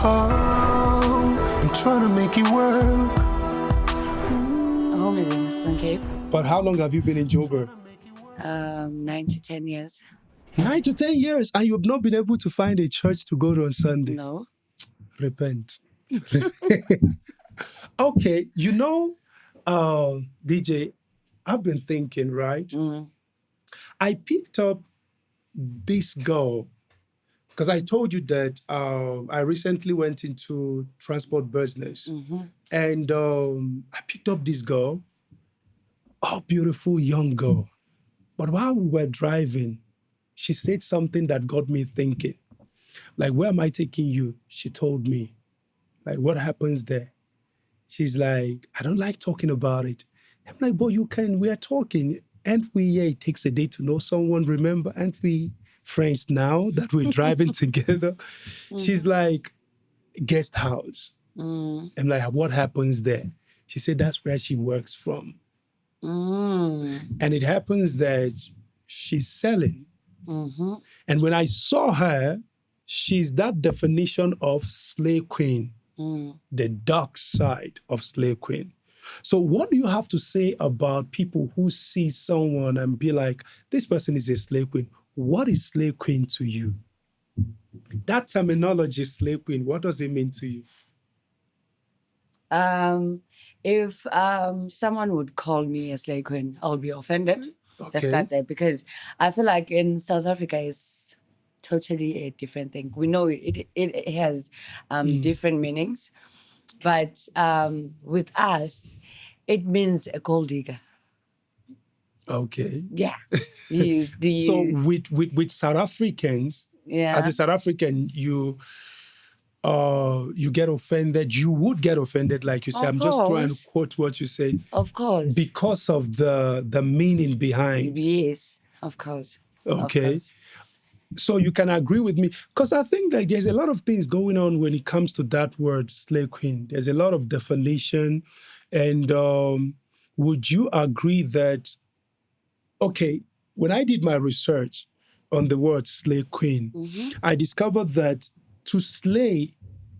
Oh, I'm trying to make it work. Home is in Eastern Cape. But how long have you been in Joburg? 9 to 10 years. 9 to 10 years, and you've not been able to find a church to go to on Sunday. No. Repent. Okay, DJ, I've been thinking, right? I picked up this girl because I told you that I recently went into transport business, and I picked up this girl, a beautiful young girl. But while we were driving, she said something that got me thinking. Like, where am I taking you? She told me. Like, what happens there? She's like, I don't like talking about it. I'm like, but you can, we are talking. And it takes a day to know someone. Remember, aren't we friends now that we're driving together? She's like, guest house. I'm like, what happens there? She said that's where she works from. And it happens that she's selling. And when I saw her, she's that definition of slave queen, the dark side of slave queen. So what do you have to say about people who see someone and be like, this person is a slave queen? What is slave queen to you? That terminology, slave queen, what does it mean to you? If someone would call me a slave queen, I would be offended. Let's Okay. start there, because I feel like in South Africa it's totally a different thing. We know it has different meanings, but with us, it means a gold digger. Okay. Yeah. So with South Africans, yeah. as a South African, you get offended. You would get offended, like you say. Of I'm just trying to course. quote what you said. Of course. Because of the meaning behind. Yes, of course. Okay. Of course. So you can agree with me. Because I think like there's a lot of things going on when it comes to that word, slave queen. There's a lot of definition. And would you agree that, okay, when I did my research on the word slave queen, I discovered that to slay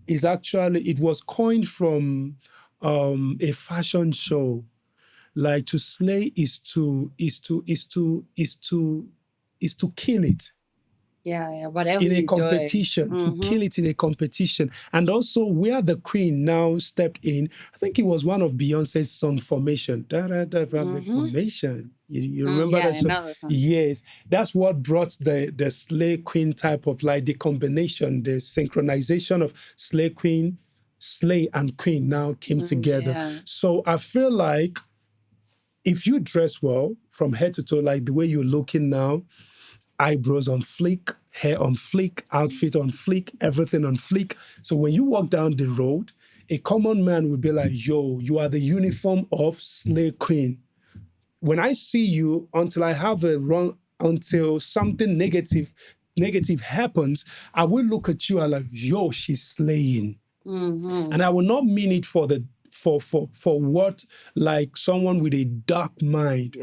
is actually, it was coined from a fashion show. Like to slay is to kill it. Yeah, whatever In a you're competition, doing. to kill it in a competition. And also where the queen now stepped in, I think it was one of Beyonce's song, Formation. Formation. You remember that song? I know that song. Yes. That's what brought the slay queen type of like the combination, the synchronization of slay queen, slay and queen now came together. Yeah. So I feel like if you dress well from head to toe, like the way you're looking now, eyebrows on fleek, hair on fleek, outfit on fleek, everything on fleek. So when you walk down the road, a common man will be like, yo, you are the uniform of slave queen. When I see you, until something negative happens, I will look at you and like, yo, she's slaying. And I will not mean it for what like someone with a dark mind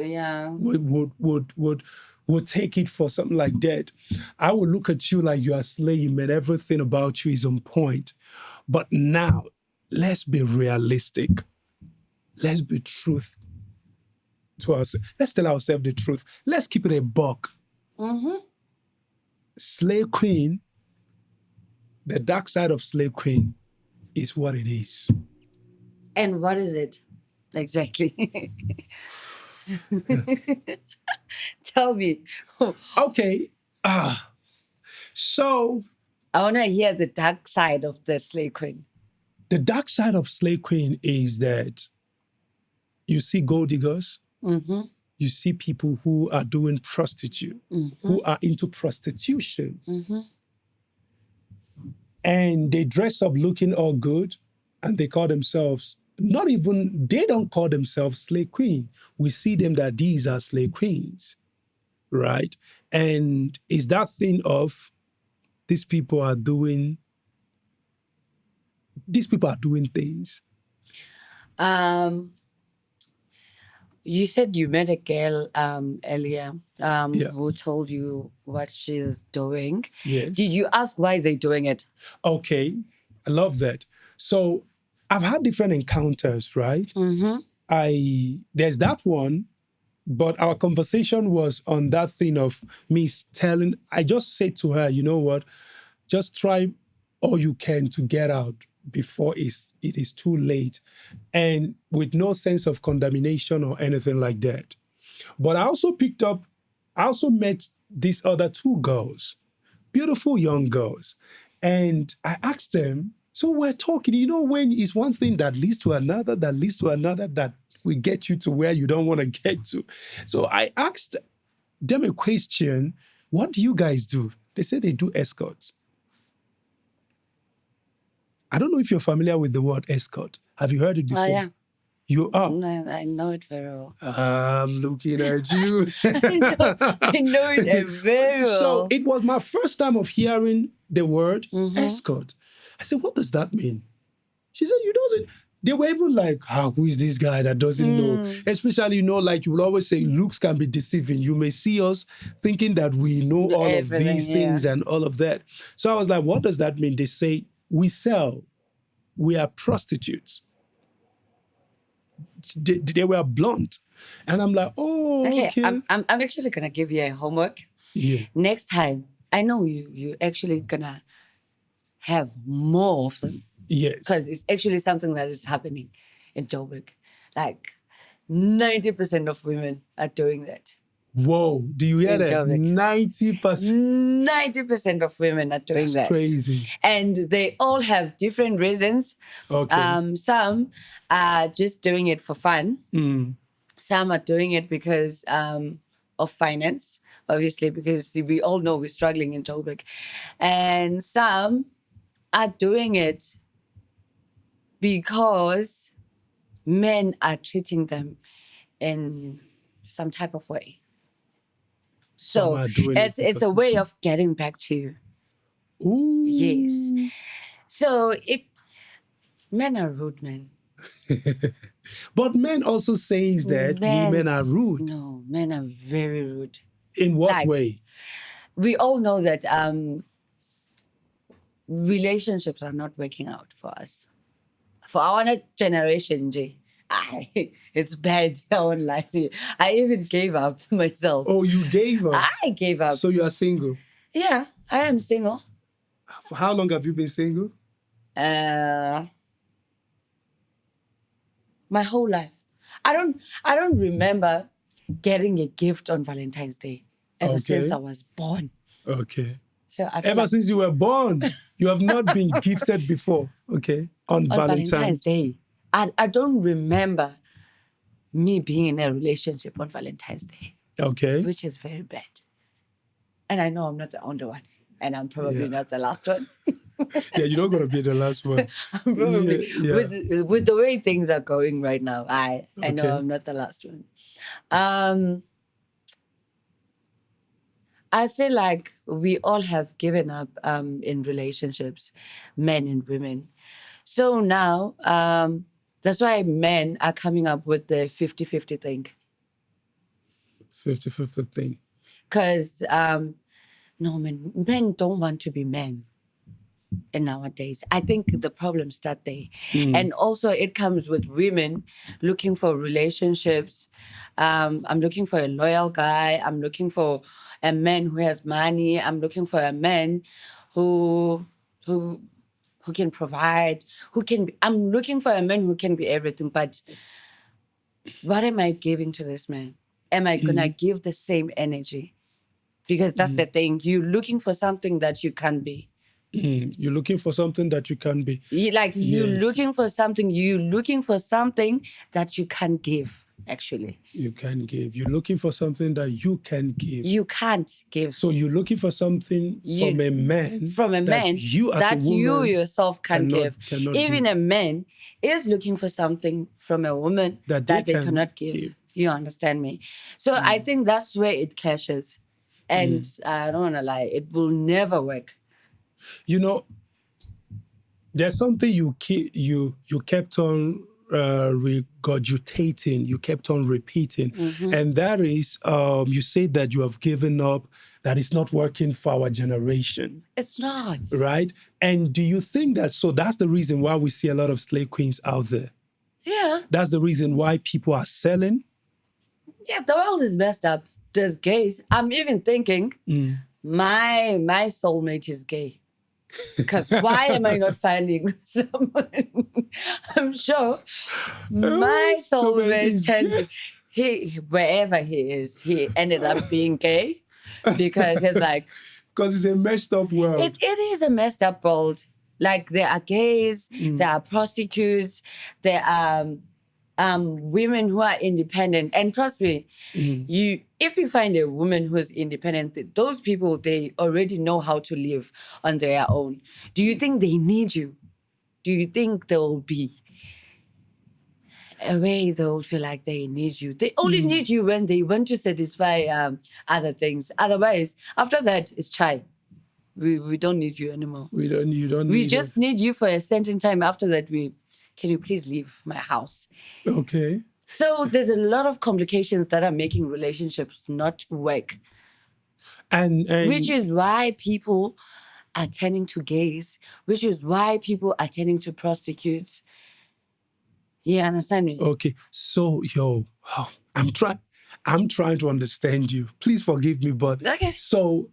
would take it for something like that. I will look at you like you are slaying, man. Everything about you is on point. But now, let's be realistic. Let's be truth to ourselves. Let's tell ourselves the truth. Let's keep it a buck. Slave queen, the dark side of slave queen is what it is. And what is it exactly? Tell me. Okay. So I want to hear the dark side of the slave queen. The dark side of slave queen is that you see gold diggers, you see people who are doing prostitute, who are into prostitution. And they dress up looking all good, and they call themselves, they don't call themselves slave queen. We see them that these are slave queens, right? And it's that thing of these people are doing things. You said you met a girl earlier who told you what she's doing. Yes. Did you ask why they're doing it? Okay. I love that. So I've had different encounters, right? There's that one, but our conversation was on that thing of me telling. I just said to her, you know what? Just try all you can to get out before it is too late, and with no sense of condemnation or anything like that. But I also met these other two girls, beautiful young girls. And I asked them, so we're talking, when it's one thing that leads to another, that will get you to where you don't want to get to. So I asked them a question, what do you guys do? They said they do escorts. I don't know if you're familiar with the word escort. Have you heard it before? Oh, yeah. You are? I know it very well. I'm looking at you. I know it very well. So it was my first time of hearing the word escort. I said, what does that mean? She said, you don't. They were even like, who is this guy that doesn't know? Especially, like you will always say, looks can be deceiving. You may see us thinking that we know all Everything, of these things and all of that. So I was like, what does that mean? They say, we sell. We are prostitutes. They were blunt. And I'm like, okay. I'm actually going to give you a homework. Yeah. Next time, I know you actually going to have more of them. Yes. Because it's actually something that is happening in Joburg. Like 90% of women are doing that. Whoa, do you hear that? 90%. 90% of women are doing that. That's crazy. And they all have different reasons. Okay. Some are just doing it for fun. Some are doing it because of finance, obviously, because we all know we're struggling in Joburg. And some are doing it because men are treating them in some type of way. So it's a way of getting back to you. Ooh. Yes. So if men are rude, men. But men also says that women are rude. No, men are very rude. In what way? We all know that relationships are not working out for us. For our generation, Jay. It's bad. I won't lie to you. I even gave up myself. Oh, you gave up? I gave up. So you are single? Yeah, I am single. For how long have you been single? My whole life. I don't remember getting a gift on Valentine's Day ever since I was born. Okay. So ever since you were born, you have not been gifted before, okay? On Valentine's Day. I don't remember me being in a relationship on Valentine's Day. Okay. Which is very bad. And I know I'm not the only one. And I'm probably not the last one. Yeah, you're not going to be the last one. I'm probably, with the way things are going right now, I know I'm not the last one. I feel like we all have given up in relationships, men and women. So now, that's why men are coming up with the 50-50 thing. 50-50 thing. Because, no, men don't want to be men in nowadays. I think the problems start there. And also it comes with women looking for relationships. I'm looking for a loyal guy. I'm looking for a man who has money. I'm looking for a man who can provide, I'm looking for a man who can be everything, but what am I giving to this man? Am I going to give the same energy? Because that's the thing. You're looking for something that you can't be. You're looking for something that you can be. You're looking for something that you can't give, actually. You can give. You're looking for something that you can give. You can't give. So you're looking for something from a man. From a man that you yourself can't give. Even a man is looking for something from a woman that they cannot give. You understand me? So I think that's where it clashes. And I don't want to lie, it will never work. You know, there's something you kept on regurgitating, you kept on repeating. And that is, you said that you have given up, that it's not working for our generation. It's not. Right? And do you think that, so that's the reason why we see a lot of slave queens out there? Yeah. That's the reason why people are selling? Yeah, the world is messed up. There's gays. I'm even thinking my soulmate is gay. Because why am I not finding someone? I'm sure my soulmate wherever he is, he ended up being gay because it's like, because it's a messed up world. It is a messed up world. Like there are gays, there are prostitutes, there are women who are independent. And trust me, if you find a woman who's independent, those people, they already know how to live on their own. Do you think they need you? Do you think there will be a way they will feel like they need you? They only need you when they want to satisfy other things. Otherwise, after that, it's chai. We don't need you anymore. You don't We need just need you for a certain time. After that, can you please leave my house? Okay. So there's a lot of complications that are making relationships not work. And which is why people are turning to gays, which is why people are turning to prostitutes. You understand me? Okay. So, I'm trying to understand you. Please forgive me, but okay. So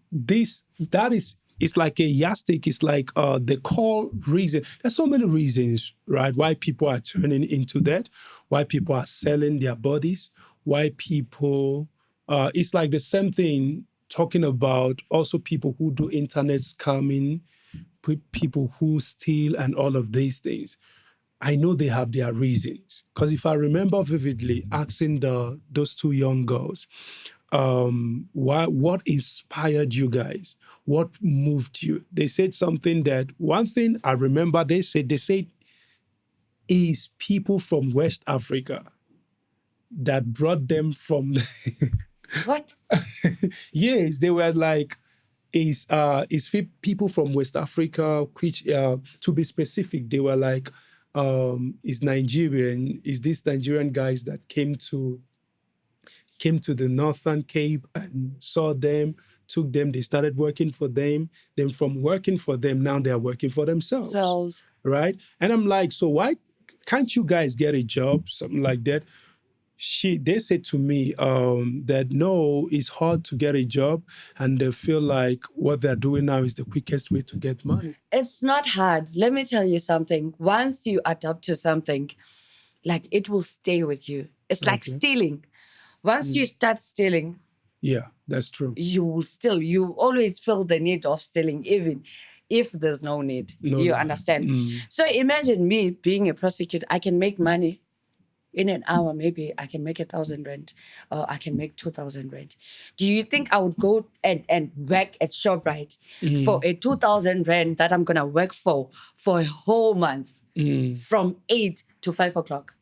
it's like a yardstick. It's like the core reason. There's so many reasons, right? Why people are turning into that, why people are selling their bodies, why people, it's like the same thing talking about also people who do internet scamming, people who steal and all of these things. I know they have their reasons. Because if I remember vividly asking those two young girls, what inspired you guys? What moved you? They said something that, one thing I remember they said is people from West Africa that brought them from... What? Yes, they were like, is people from West Africa, which, to be specific, they were like, is Nigerian, is these Nigerian guys that came to the Northern Cape and saw them, took them, they started working for them. Then from working for them, now they're working for themselves. Right? And I'm like, so why can't you guys get a job? Something like that. They said to me that no, it's hard to get a job, and they feel like what they're doing now is the quickest way to get money. It's not hard. Let me tell you something. Once you adapt to something, like it will stay with you. It's like stealing. Once you start stealing, yeah, that's true. You always feel the need of stealing, even if there's no need. You understand? So imagine me being a prostitute. I can make money. In an hour, maybe I can make 1,000 rand or I can make 2,000 rand. Do you think I would go and work at ShopRite for a 2,000 rand that I'm going to work for a whole month from 8 to 5 o'clock?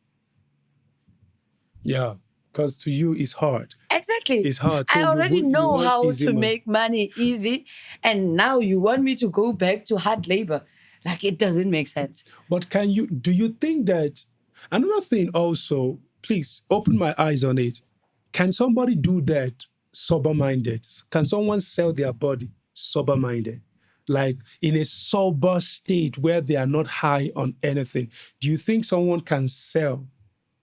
Yeah, because to you it's hard. Exactly. It's hard. So I already know how to make money easy, and now you want me to go back to hard labor. Like, it doesn't make sense. But do you think that... Another thing also, please open my eyes on it. Can somebody do that sober-minded? Can someone sell their body sober-minded? Like in a sober state where they are not high on anything. Do you think someone can sell?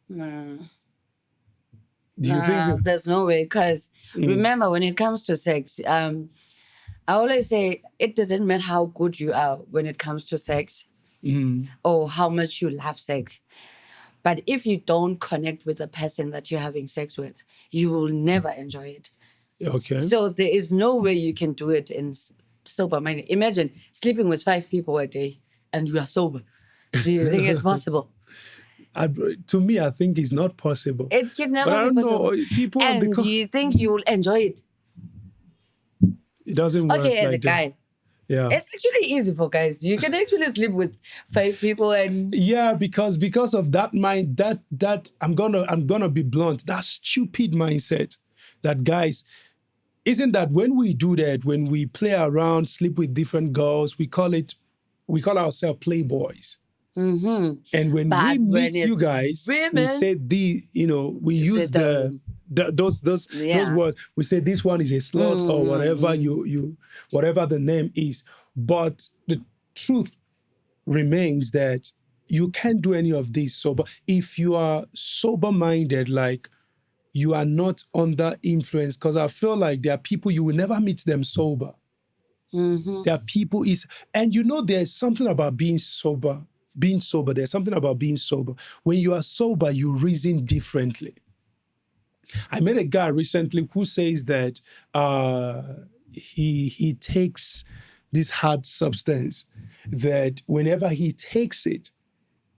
No. Do you think so? There's no way. Because remember, when it comes to sex, I always say it doesn't matter how good you are when it comes to sex or how much you love sex. But if you don't connect with the person that you're having sex with, you will never enjoy it. Okay. So there is no way you can do it in sober-minded. Imagine sleeping with 5 people a day and you are sober. Do you think it's possible? To me, I think it's not possible. It can never be possible. Do you think you will enjoy it? It doesn't work okay, as like a guy. That. Yeah. It's actually easy for guys. You can actually sleep with 5 people and... Yeah, because of that mind, that I'm gonna be blunt, that stupid mindset that guys, isn't that when we do that, when we play around, sleep with different girls, we call ourselves playboys. Mm-hmm. And when But we when meet you it's guys, we women, say we use those yeah. words. We say this one is a slut or whatever whatever the name is. But the truth remains that you can't do any of this sober. If you are sober-minded, like you are not under influence, because I feel like there are people you will never meet them sober. There are people and there's something about being sober. Being sober, there's something about being sober. When you are sober, you reason differently. I met a guy recently who says that he takes this hard substance, that whenever he takes it,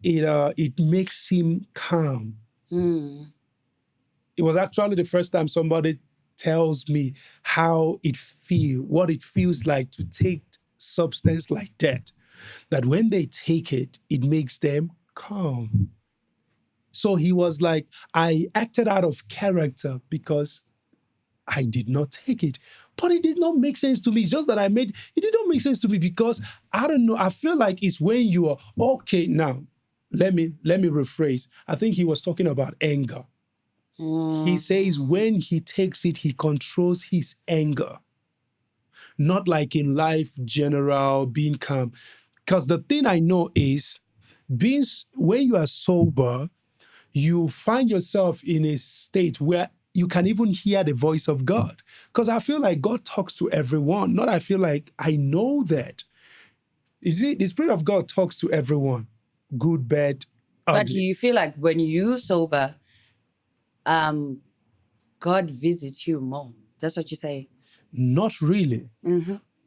it makes him calm. It was actually the first time somebody tells me what it feels like to take substance like that. That when they take it, it makes them calm. So he was like, I acted out of character because I did not take it. But it did not make sense to me. It's just that it did not make sense to me because I don't know. I feel like it's when you are okay. Now, let me rephrase. I think he was talking about anger. He says when he takes it, he controls his anger. Not like in life, general, being calm. Because the thing I know is, when you are sober, you find yourself in a state where you can even hear the voice of God. Because I feel like God talks to everyone. Not I feel like I know that. You see, the Spirit of God talks to everyone. Good, bad, ugly. But you feel like when you sober, God visits you more. That's what you say. Not really.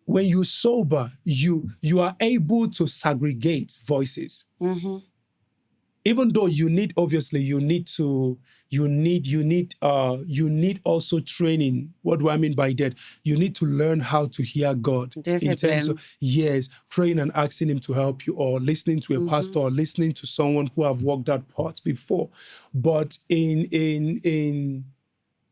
When you sober, you are able to segregate voices. Even though you need also training. What do I mean by that? You need to learn how to hear God. Discipline. In terms of, yes, praying and asking him to help you, or listening to a pastor, or listening to someone who have walked that path before. But in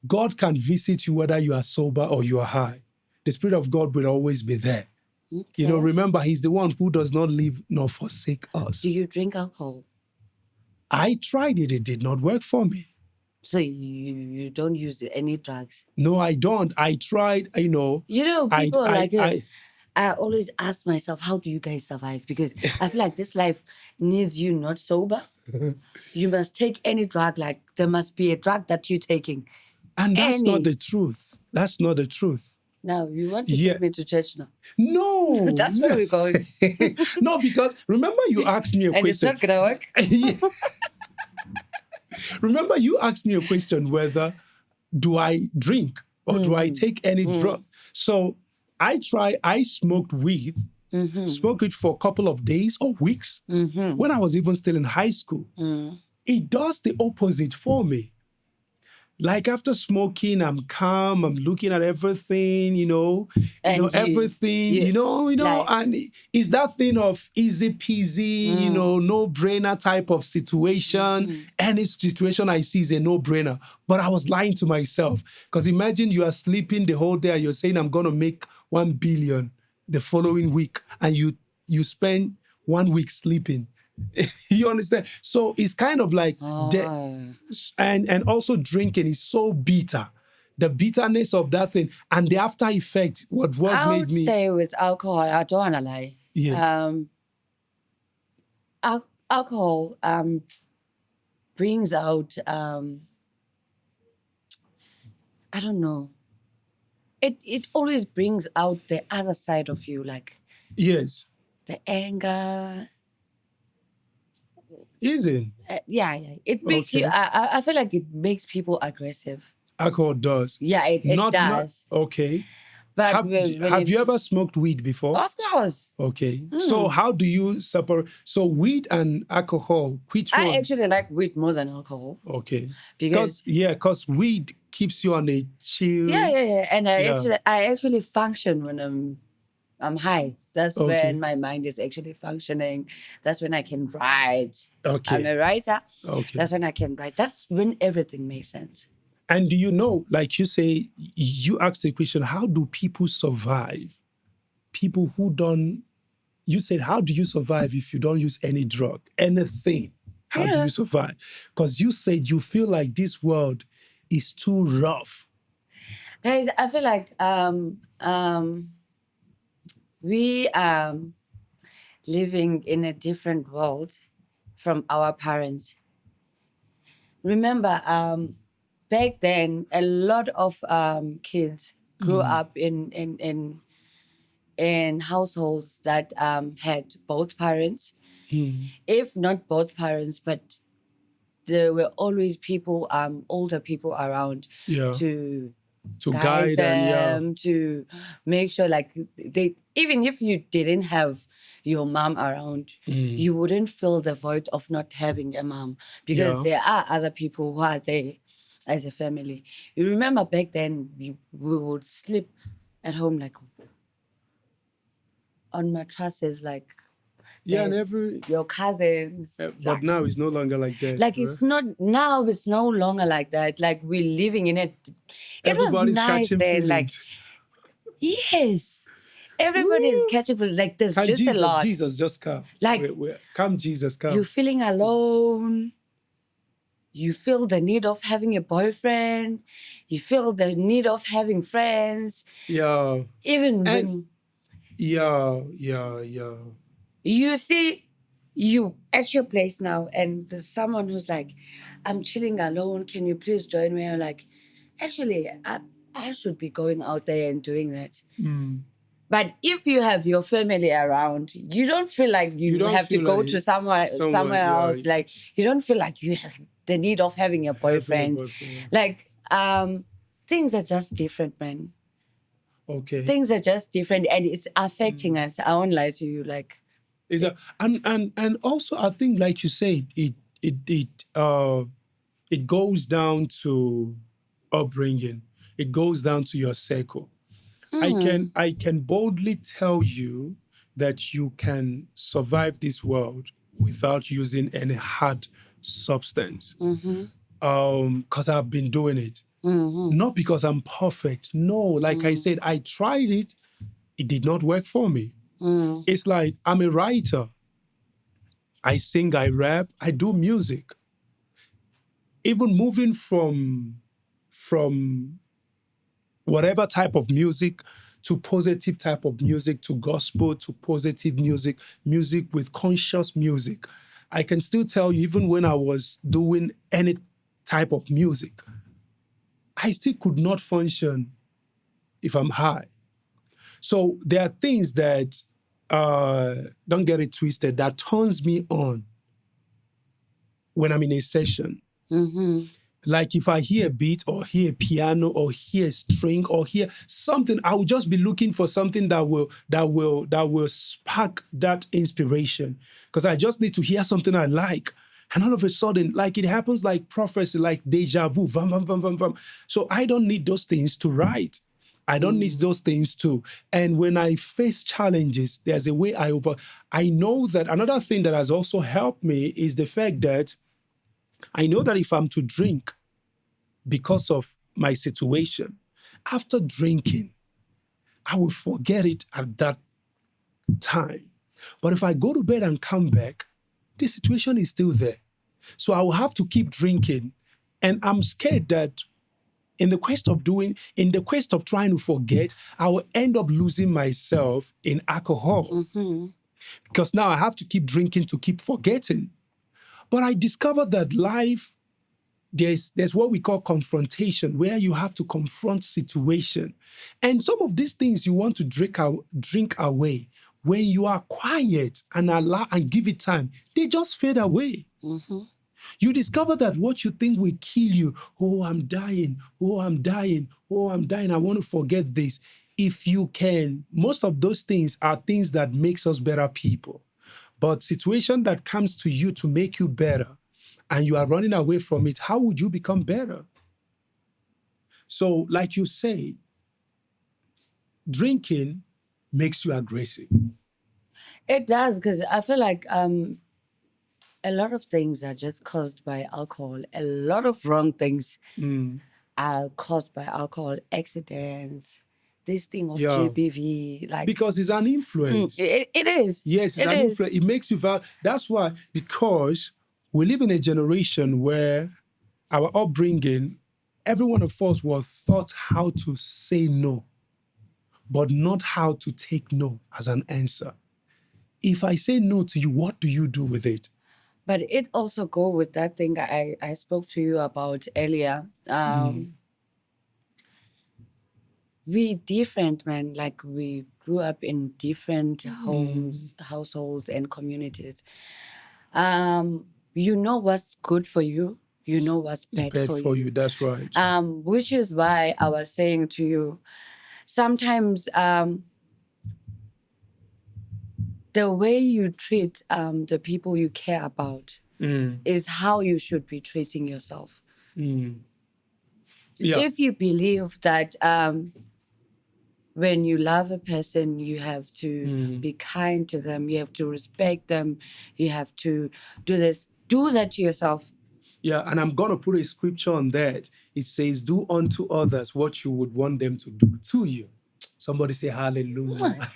God can visit you whether you are sober or you are high. The Spirit of God will always be there. Okay. Remember, he's the one who does not leave nor forsake us. Do you drink alcohol? I tried it. It did not work for me. So you don't use any drugs? No, I don't. I tried, People I always ask myself, how do you guys survive? Because I feel like this life needs you not sober. You must take any drug. Like there must be a drug that you're taking. And that's not the truth. That's not the truth. Now, you want to take me to church now? No. That's where we're going. No, because remember you asked me a question. And it's not going to work? Remember you asked me a question whether do I drink or do I take any drug? So I smoked weed, smoked it for a couple of days or weeks when I was even still in high school. It does the opposite for me. Like after smoking, I'm calm. I'm looking at everything, everything, and it's that thing of easy peasy, no brainer type of situation. Any situation I see is a no brainer. But I was lying to myself because imagine you are sleeping the whole day and you're saying I'm gonna make 1 billion the following week, and you spend 1 week sleeping. You understand? So it's kind of like and also drinking is so bitter. The bitterness of that thing and the after effect, I would say with alcohol, I don't want to lie. Yes. Alcohol brings out I don't know. It always brings out the other side of you, like yes, the anger. Is it? Yeah. It makes you. I feel like it makes people aggressive. Alcohol does. Yeah, it does. Okay. But have you ever smoked weed before? Of course. Okay. So how do you separate? So weed and alcohol, which one? I actually like weed more than alcohol. Okay. Because weed keeps you on a chill. Yeah. And I actually function when I'm high. That's when my mind is actually functioning. That's when I can write. Okay. I'm a writer. Okay. That's when I can write. That's when everything makes sense. And do you know, like you say, you asked the question, how do people survive? People who don't you said, how do you survive if you don't use any drug, anything? How do you survive? Because you said you feel like this world is too rough. Guys, I feel like we living in a different world from our parents. Remember, back then, a lot of kids grew up in households that had both parents. If not both parents, but there were always people, older people around to guide them, to make sure, like, they, even if you didn't have your mom around, you wouldn't fill the void of not having a mom, because there are other people who are there as a family. You remember back then, we would sleep at home, like, on mattresses, like, And your cousins. But now it's no longer like that. Like, it's not, now it's no longer like that. Like, we're living in it. Everybody's was nice catching then. Like, yes, everybody's catching feelings. Like, there's just Jesus, a lot. Jesus, just come. Like, come, Jesus, come. You're feeling alone. You feel the need of having a boyfriend. You feel the need of having friends. Yeah. Even when yeah. you see you at your place now, and there's someone who's like, I'm chilling alone. Can you please join me? I'm like, actually, I should be going out there and doing that. But if you have your family around, you don't feel like you have to go to somewhere else. Like, you don't feel like you have the need of having a boyfriend. Like, things are just different, man. Okay. Things are just different, and it's affecting us. I won't lie to you. Like, and also, I think, like you said, it goes down to upbringing. It goes down to your circle. I can boldly tell you that you can survive this world without using any hard substance. Because I've been doing it. Not because I'm perfect. No, like I said, I tried it. It did not work for me. It's like, I'm a writer. I sing, I rap, I do music. Even moving from whatever type of music to positive type of music, to gospel, to positive music, music with conscious music. I can still tell you, even when I was doing any type of music, I still could not function if I'm high. So there are things that, don't get it twisted, that turns me on when I'm in a session. Like, if I hear a beat or hear a piano or hear a string or hear something, I will just be looking for something that will spark that inspiration, because I just need to hear something I like. And all of a sudden, like, it happens like prophecy, like deja vu, vam, vam, vam, vam, vam. So I don't need those things to write. I don't need those things too. And when I face challenges, there's a way I know that another thing that has also helped me is the fact that I know that if I'm to drink because of my situation, after drinking, I will forget it at that time. But if I go to bed and come back, the situation is still there. So I will have to keep drinking. And I'm scared that in the quest of trying to forget, I will end up losing myself in alcohol. Because now I have to keep drinking to keep forgetting. But I discovered that life, there's what we call confrontation, where you have to confront situation. And some of these things you want to drink away, when you are quiet and allow and give it time, they just fade away. You discover that what you think will kill you, oh, I'm dying, oh, I'm dying, oh, I'm dying, I want to forget this. If you can, most of those things are things that makes us better people. But situation that comes to you to make you better, and you are running away from it, how would you become better? So, like you say, drinking makes you aggressive. It does, because I feel like a lot of things are just caused by alcohol. A lot of wrong things are caused by alcohol. Accidents, this thing of Yeah. GBV, like Because it's an influence. it is. Yes, it's It an is. influence. It makes you value. That's why, because we live in a generation where our upbringing, every one of us was taught how to say no, but not how to take no as an answer. If I say no to you, what do you do with it? But it also go with that thing I spoke to you about earlier. We different, man. Like, we grew up in different homes, households, and communities. You know what's good for you. You know what's bad, Bad for for you. you. That's right. Which is why I was saying to you, sometimes the way you treat the people you care about is how you should be treating yourself. Yeah. If you believe that when you love a person, you have to be kind to them, you have to respect them, you have to do this, do that to yourself. Yeah, and I'm going to put a scripture on that. It says, do unto others what you would want them to do to you. Somebody say hallelujah.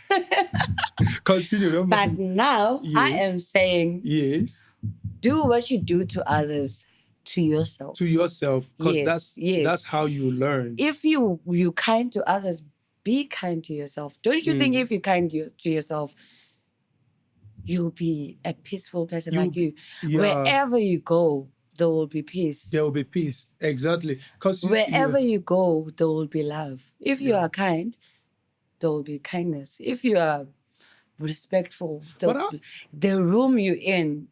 Continue. Don't But mind. now I Yes. am saying, Yes. do what you do to others to yourself. To yourself, because Yes, that's how you learn. If you kind to others, be kind to yourself. Don't you think if you're kind to yourself, you'll be a peaceful person? Like you, wherever you go, there will be peace. There will be peace. Exactly. Because Wherever you go, there will be love. If you are kind, there will be kindness. If you are respectful, the room you're in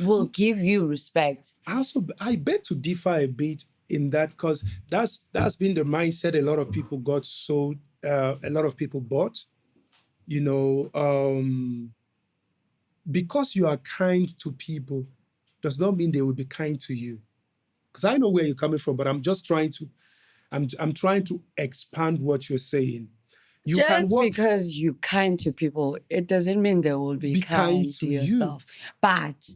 will give you respect. I bet to differ a bit in that, because that's been the mindset a lot of people got sold, a lot of people bought. You know, because you are kind to people does not mean they will be kind to you. Because I know where you're coming from, but I'm just trying to, I'm trying to expand what you're saying. Just because you're kind to people, it doesn't mean they will be kind to yourself. But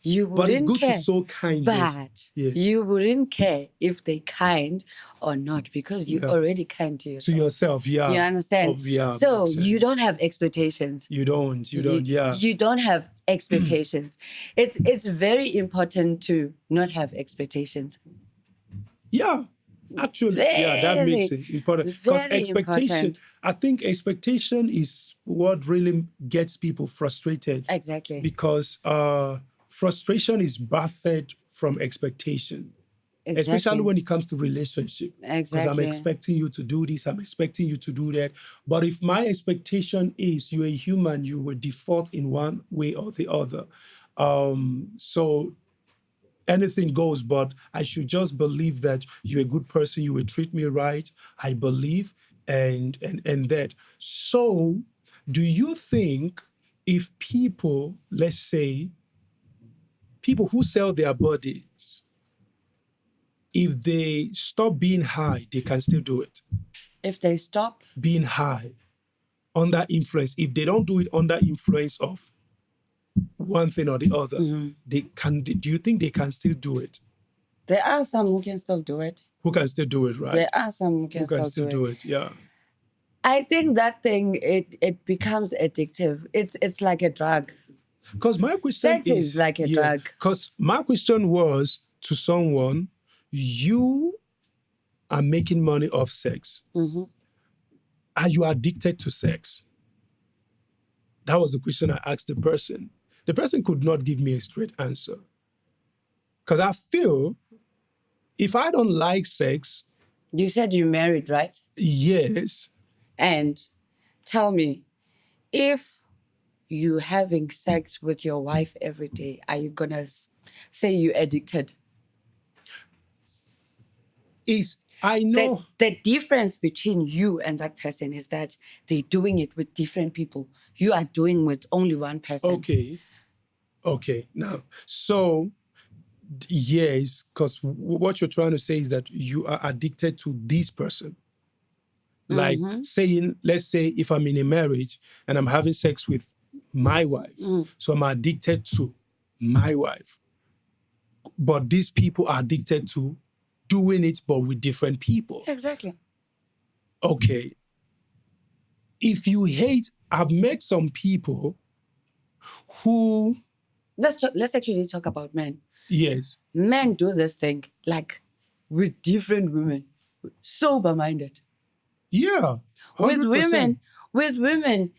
you wouldn't But it's good care. to sow kindness. But Yes. you wouldn't care if they kind or not, because you're already kind to yourself. To yourself, yeah. You understand? So you don't have expectations. You don't, yeah. You don't have expectations. It's very important to not have expectations. Yeah. Actually, that makes it important. Because expectation, I think expectation is what really gets people frustrated. Exactly. Because frustration is birthed from expectation. Exactly. Especially when it comes to relationship. Exactly. Because I'm expecting you to do this, I'm expecting you to do that. But if my expectation is you're a human, you will default in one way or the other. So anything goes, but I should just believe that you're a good person, you will treat me right. I believe and that. So do you think if people, let's say, people who sell their bodies, if they stop being high, they can still do it? If they stop being high, under influence, if they don't do it under influence of one thing or the other, do you think they can still do it? There are some who can still do it. Who can still do it, right? There are some who can still do it. Yeah. I think that thing, it becomes addictive. It's like a drug. Because my question Sex is like a drug. Because my question was to someone, you are making money off sex. Are you addicted to sex? That was the question I asked the person. The person could not give me a straight answer. Because I feel if I don't like sex. You said you're married, right? Yes. And tell me, if you having sex with your wife every day, are you going to say you're addicted? I know. The difference between you and that person is that they're doing it with different people. You are doing with only one person. Okay. Now, so yes, because what you're trying to say is that you are addicted to this person. Like saying, let's say if I'm in a marriage and I'm having sex with my wife, so I'm addicted to my wife. But these people are addicted to doing it, but with different people. Exactly. Okay. if you hate, I've met some people who, let's actually talk about men. yes, Men do this thing like with different women, sober-minded. yeah, With 100%. women,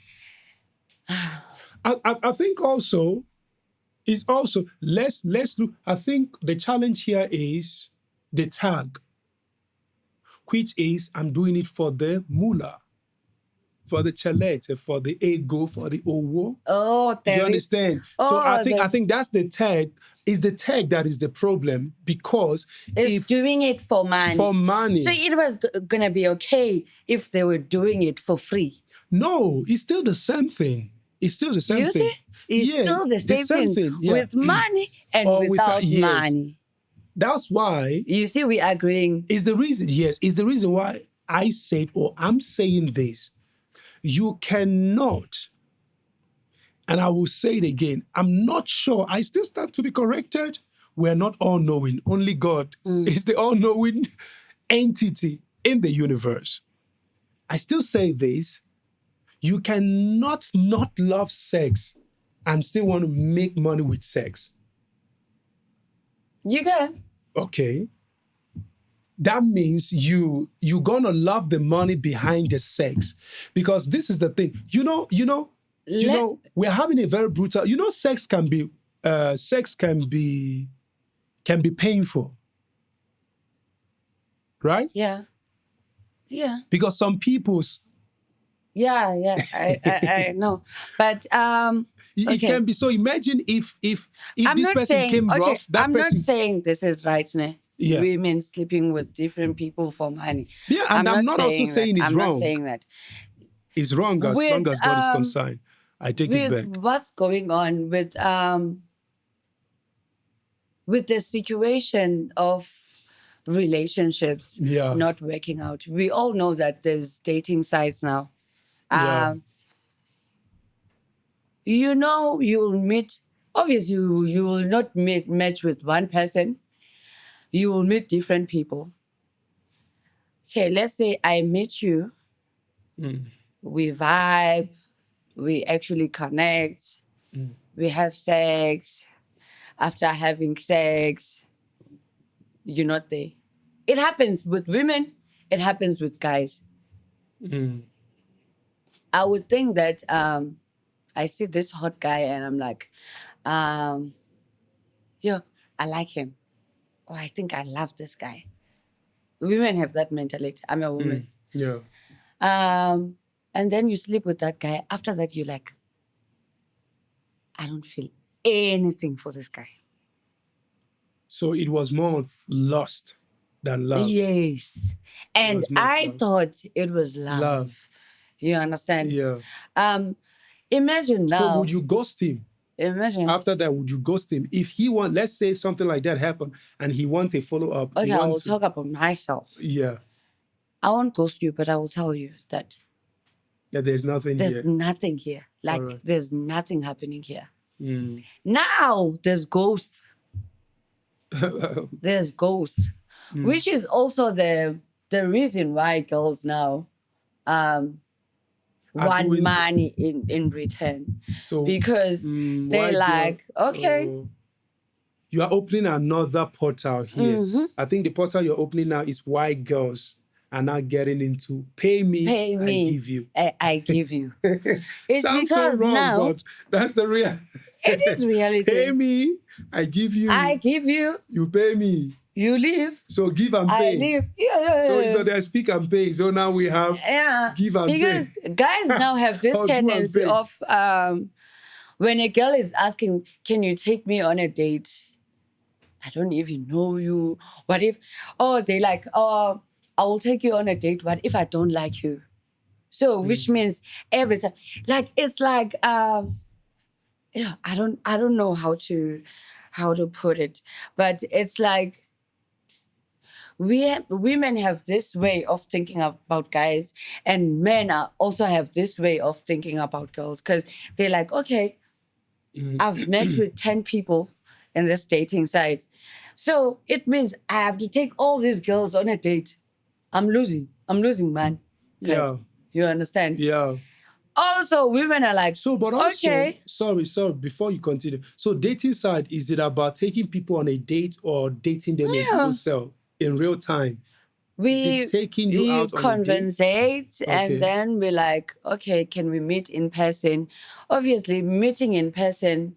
I think also is also let's look. I think the challenge here is the tag, which is I'm doing it for the mullah, for the chalete, for the ego, for the owo. oh, You there is, understand? So oh, I think that's the tag. Is the tag that is the problem, because is if doing it for money. for money, So it was gonna be okay if they were doing it for free. no, it's still the same thing. It's still the same You thing. see, it's Yeah, still the same thing yeah. with money and Or without yes. money. That's why You see, we are agreeing. is the reason. Yes, is the reason why I said, or I'm saying this. You cannot, and I will say it again. I'm not sure. I still stand to be corrected. We're not all knowing. Only God is the all knowing entity in the universe. I still say this. You cannot not love sex and still want to make money with sex. You can. Okay. That means you're gonna love the money behind the sex. Because this is the thing. We're having a very brutal, sex can be painful. Right? Yeah. Yeah. Because some people's Yeah. I know. But it okay. can be. So imagine if I'm this not person saying, came okay, rough, that I'm person not saying this is right, ne? Yeah. Women sleeping with different people for money. Yeah, and I'm not also saying that. it's I'm wrong. not saying that. It's wrong as With, long as God is concerned. I take it With back. what's going on with the situation of relationships Yeah. not working out. We all know that there's dating sites now. Yeah. You'll meet, obviously you will not match with one person. You will meet different people. Okay, let's say I meet you, we vibe, we actually connect, we have sex. After having sex, you're not there. It happens with women, it happens with guys. I would think that I see this hot guy and I'm like, yo, I like him. Or I think I love this guy. Women have that mentality. I'm a woman. Yeah. And then you sleep with that guy. After that, you're like, I don't feel anything for this guy. So it was more of lust than love. Yes. And I thought it was love. You understand? Yeah. Imagine now. So would you ghost him? Imagine. After that, would you ghost him? If he want, let's say something like that happened and he wants a follow-up. Okay, I will talk about myself. Yeah. I won't ghost you, but I will tell you that there's nothing here. There's nothing here. Like, Alright. There's nothing happening here. Now, there's ghosts. There's ghosts. Which is also the reason why girls now want money in return. So because they're like, okay. You are opening another portal here. I think the portal you're opening now is why girls are now getting into pay me, I give you. I give you. It's Sounds because so wrong, now, but that's the real. It is reality. Pay me, I give you. I give you. You pay me. You leave. So give and pay. I leave. Yeah. So it's not that I speak and pay. So now we have give and because pay. Guys now have this tendency of when a girl is asking, can you take me on a date? I don't even know you. What if, they like, I will take you on a date. What if I don't like you? So, which means every time, like, it's like, I don't know how to put it, but it's like, women have this way of thinking about guys, and men also have this way of thinking about girls, because they're like, okay, I've met with 10 people in this dating site, so it means I have to take all these girls on a date. I'm losing, man. Yeah. You understand? Yeah. Also, women are like, So, but also, okay. sorry, before you continue. So, dating side, is it about taking people on a date or dating them in real self, in real time? Is it taking you out on a date? Conversate, Okay. and then we're like, okay, can we meet in person? Obviously, meeting in person,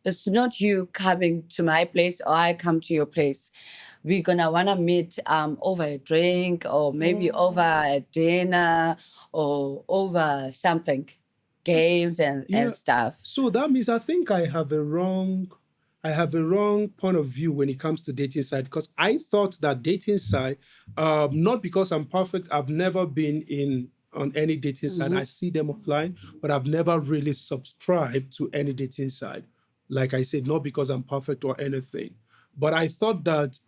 it's not you coming to my place or I come to your place. We're gonna wanna meet over a drink or maybe over a dinner or over something, games and stuff. So that means I think I have a wrong point of view when it comes to dating side, because I thought that dating side, not because I'm perfect, I've never been on any dating side. I see them online, but I've never really subscribed to any dating side. Like I said, not because I'm perfect or anything, but I thought that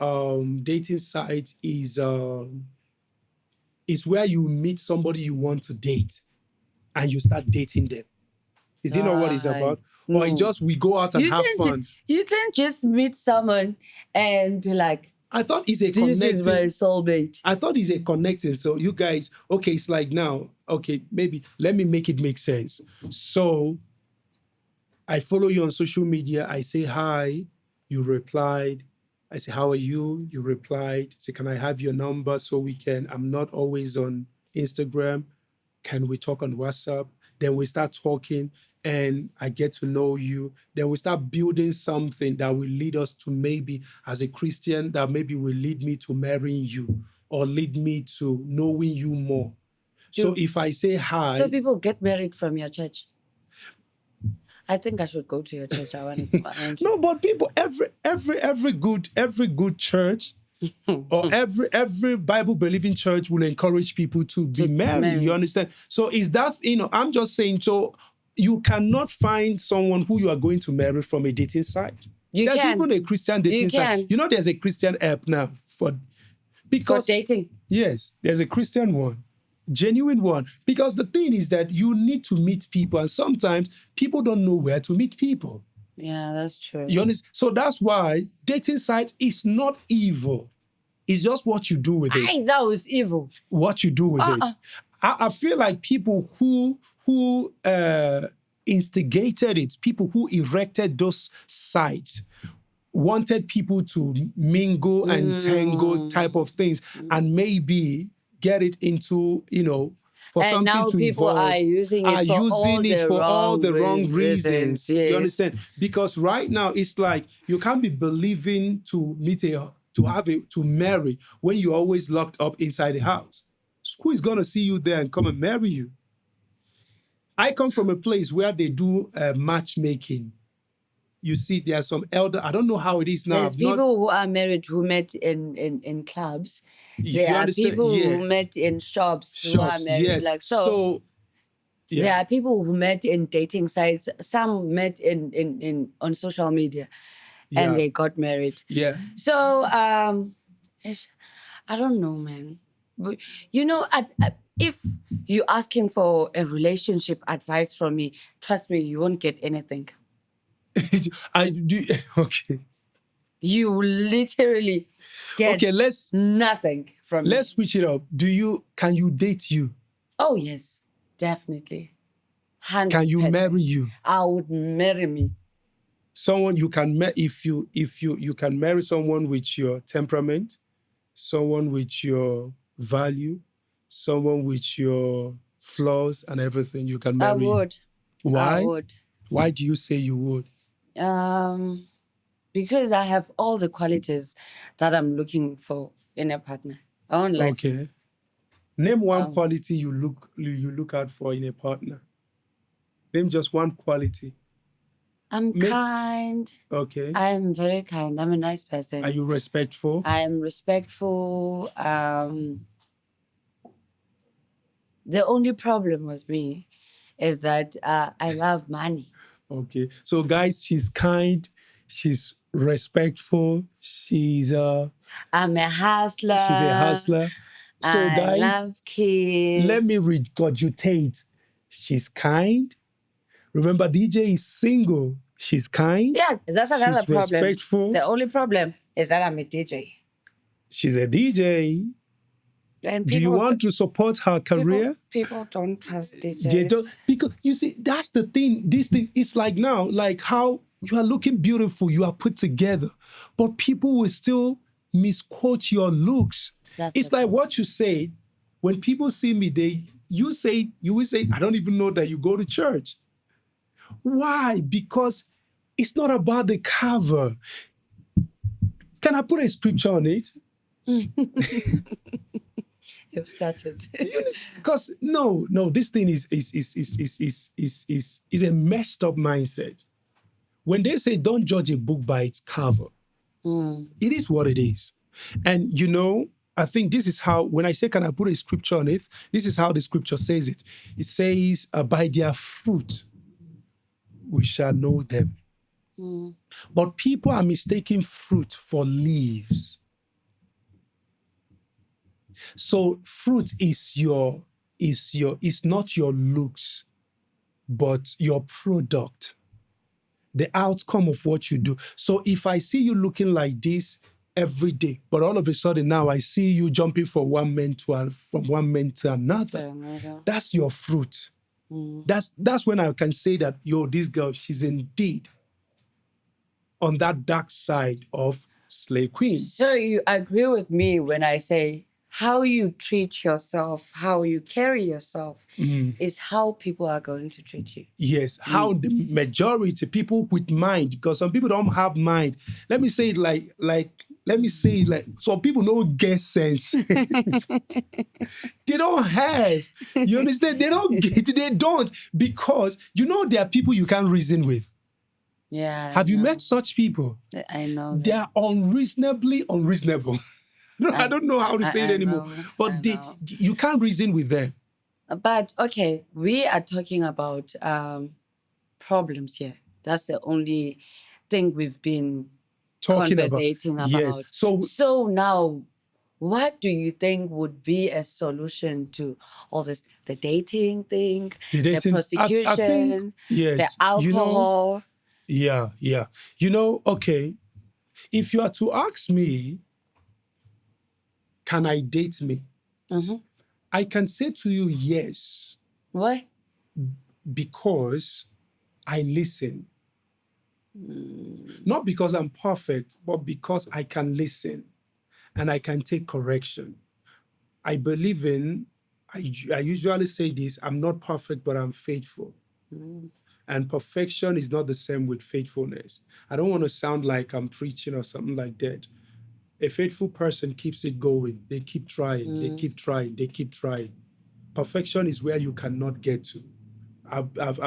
dating side is where you meet somebody you want to date and you start dating them. Is it not what it's about? Or it just we go out and have fun? You can just meet someone and be like, I thought it's a this connecting. is my soulmate. I thought it's a connecting. So you guys, okay, it's like now, okay, maybe let me make it make sense. So I follow you on social media. I say hi, you replied. I say, how are you? You replied. Say, can I have your number so we can? I'm not always on Instagram. Can we talk on WhatsApp? Then we start talking and I get to know you. Then we start building something that will lead us to, maybe as a Christian, that maybe will lead me to marrying you or lead me to knowing you more. So if I say hi. So people get married from your church. I think I should go to your church. I want No, but people, every good church or every Bible believing church will encourage people to be married. You understand? So is that, I'm just saying, so you cannot find someone who you are going to marry from a dating site. There's even a Christian dating site. You know, there's a Christian app now for dating. Yes, there's a Christian one. Genuine one. Because the thing is that you need to meet people, and sometimes people don't know where to meet people. Yeah, that's true. You understand? So that's why dating site is not evil. It's just what you do with it. That was evil. What you do with it. I feel like people who instigated it, people who erected those sites, wanted people to mingle and tangle type of things, and maybe get it into, for something now to people evolve. Are using it for all the wrong reasons. Yes. You understand? Because right now it's like you can't be believing to marry when you're always locked up inside the house. Who is gonna see you there and come and marry you? I come from a place where they do matchmaking. You see, there are some I don't know how it is now. There's people who are married who met in clubs. There are understand? people who met in shops who are married. Yes. Like, there are people who met in dating sites. Some met on social media, and they got married. Yeah. So I don't know, man. But, if you're asking for a relationship advice from me, trust me, you won't get anything. I do. Okay. You literally get nothing from me. Let's switch it up. Can you date you? Oh yes, definitely. 100%. Can you marry you? I would marry me. Someone you can if you can marry someone with your temperament, someone with your value, someone with your flaws and everything, you can marry. I would. Why? I would. Why do you say you would? Because I have all the qualities that I'm looking for in a partner. I won't lie. Okay. Name one quality you look out for in a partner. Name just one quality. I'm kind. Okay. I am very kind. I'm a nice person. Are you respectful? I am respectful. The only problem with me is that I love money. Okay. So guys, she's kind, she's respectful, I'm a hustler. She's a hustler. So I love kids. Let me regurgitate. She's kind. Remember, DJ is single. She's kind. Yeah, that's another she's problem. Respectful. The only problem is that I'm a DJ. She's a DJ. And Do you want to support her career? People don't trust They don't, DJs. because you see, that's the thing. This thing is like now, like how you are looking beautiful, you are put together, but people will still misquote your looks. It's like what you say. When people see me, you will say, I don't even know that you go to church. Why? Because it's not about the cover. Can I put a scripture on it? You've started. Because no, this thing is a messed up mindset. When they say don't judge a book by its cover, it is what it is. And I think this is how, when I say, can I put a scripture on it? This is how the scripture says it. It says, by their fruit, we shall know them. But people are mistaking fruit for leaves. So fruit is not your looks, but your product, the outcome of what you do. So if I see you looking like this every day, but all of a sudden now I see you jumping from one man to another, that's your fruit. That's when I can say that, this girl, she's indeed on that dark side of Slay Queen. So you agree with me when I say how you treat yourself, how you carry yourself is how people are going to treat you. Yes, how the majority, people with mind, because some people don't have mind. Let me say it like some people don't get sense. They don't have. You understand? They don't get. They don't, because there are people you can't reason with. Yeah. Have you met such people? I know. They are unreasonably unreasonable. I don't know how to say it anymore. But you can't reason with them. But okay, we are talking about problems here. That's the only thing we've been conversating about. Yes. So now, what do you think would be a solution to all this? The dating thing, the prostitution, I think, yes, the alcohol. Yeah. Okay. If you are to ask me, can I date me? I can say to you, yes. Why? Because I listen. Not because I'm perfect, but because I can listen and I can take correction. I believe I usually say this, I'm not perfect, but I'm faithful. And perfection is not the same with faithfulness. I don't want to sound like I'm preaching or something like that. A faithful person keeps it going. They keep trying, they keep trying, they keep trying. Perfection is where you cannot get to. I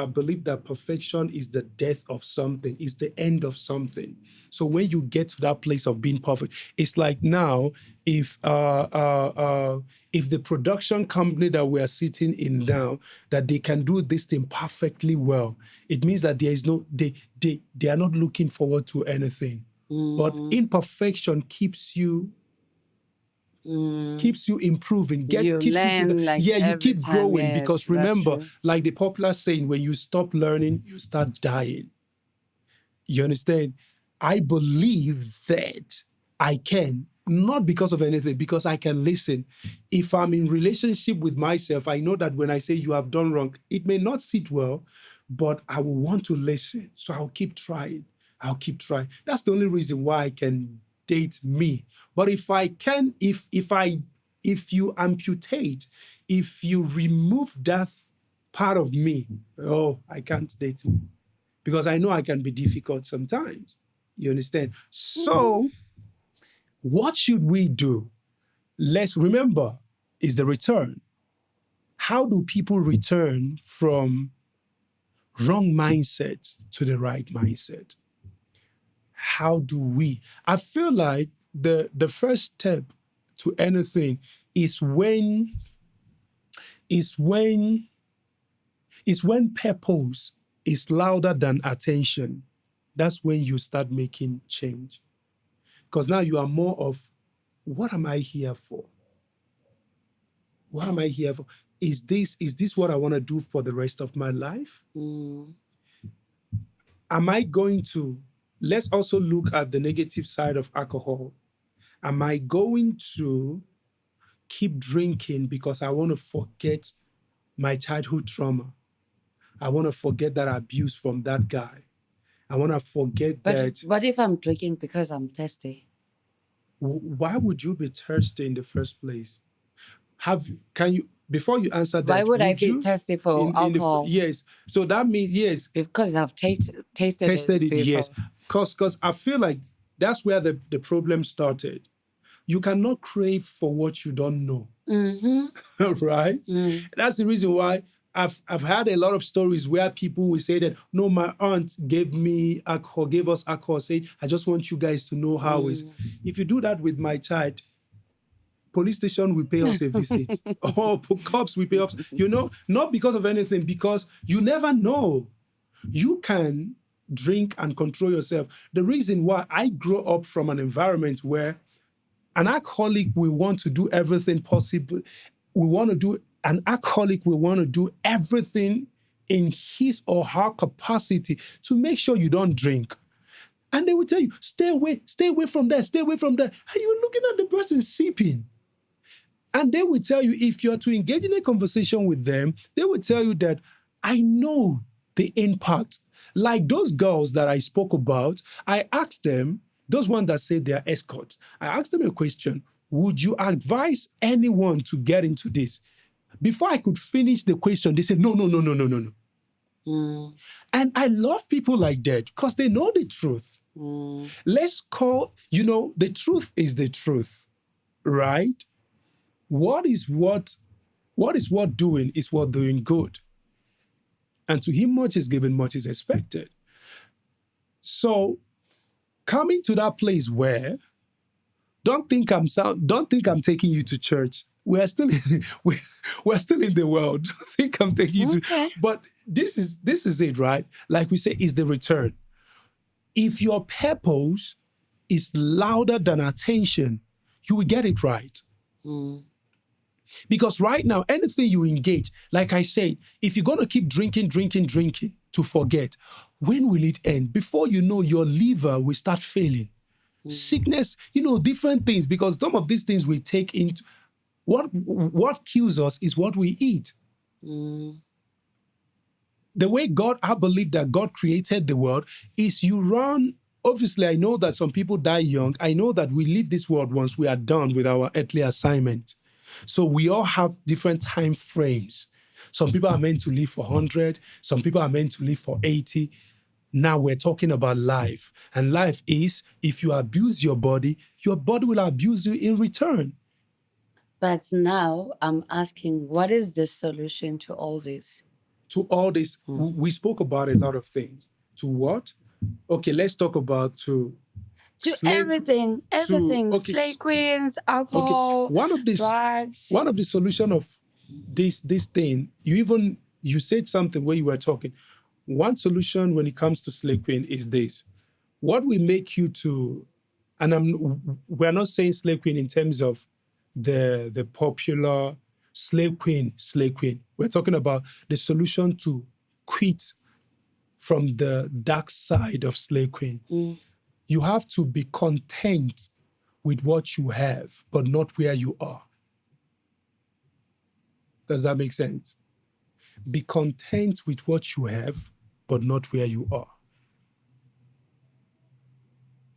believe that perfection is the death of something, is the end of something. So when you get to that place of being perfect, it's like now, if the production company that we are sitting in now, that they can do this thing perfectly well, it means that there is they are not looking forward to anything. But imperfection keeps you improving, you keep growing, because remember, like the popular saying, when you stop learning, you start dying. You understand? I believe that I can, not because of anything, because I can listen. If I'm in relationship with myself, I know that when I say you have done wrong, it may not sit well, but I will want to listen. So I'll keep trying. That's the only reason why I can date me. But if you amputate, if you remove that part of me, I can't date me, because I know I can be difficult sometimes. You understand? So what should we do? Let's remember, is the return. How do people return from wrong mindset to the right mindset? How do we? I feel like the first step to anything is when purpose is louder than attention. That's when you start making change. Because now you are more of, what am I here for? What am I here for? Is this what I want to do for the rest of my life? Am I going to, let's also look at the negative side of alcohol. Am I going to keep drinking because I want to forget my childhood trauma. I want to forget that abuse from that guy. I want to forget But that. what if I'm drinking because I'm thirsty? Why would you be thirsty in the first place? Can you, before you answer that, Why would I be you thirsty for alcohol? yes, so that means yes, Because I've tasted tested it it, before. yes, because I feel like that's where the problem started. You cannot crave for what you don't know. Right? That's the reason why I've had a lot of stories where people will say that, no, my aunt gave us alcohol, say, I just want you guys to know how it is. If you do that with my child, police station will pay us a visit. Or cops will pay us, not because of anything, because you never know. You can drink and control yourself. The reason why I grew up from an environment where an alcoholic will want to do everything possible. An alcoholic will want to do everything in his or her capacity to make sure you don't drink. And they will tell you, stay away from that, stay away from that. And you're looking at the person sipping. And they will tell you, if you're to engage in a conversation with them, they will tell you that I know the impact. Like those girls that I spoke about, I asked them, those ones that say they're escorts, I asked them a question: would you advise anyone to get into this? Before I could finish the question, they said, no, no, no, no, no, no, no. And I love people like that because they know the truth. Let's call, the truth is the truth, right? What is what doing is what doing good. And to him much is given, much is expected. So coming to that place where don't think I'm taking you to church. We're still in the world. Don't think I'm taking you to, but this is it, right? Like we say, is the return. If your purpose is louder than attention, you will get it right. Because right now, anything you engage, like I said, if you're going to keep drinking to forget, when will it end? Before you know, your liver will start failing. Sickness, different things, because some of these things we take into, what kills us is what we eat. The way I believe that God created the world is you run. Obviously, I know that some people die young. I know that we leave this world once we are done with our earthly assignment. So we all have different time frames. Some people are meant to live for 100. Some people are meant to live for 80. Now we're talking about life. And life is, if you abuse your body will abuse you in return. But now I'm asking, what is the solution to all this? To all this, we spoke about a lot of things. To what? Okay, let's talk about everything. Okay, slave queens, alcohol, drugs. One of the solution of this thing, you said something where you were talking. One solution when it comes to slave queen is this. What will make you to, and we're not saying slave queen in terms of the popular slave queen. We're talking about the solution to quit from the dark side of slave queen. You have to be content with what you have, but not where you are. Does that make sense? Be content with what you have, but not where you are.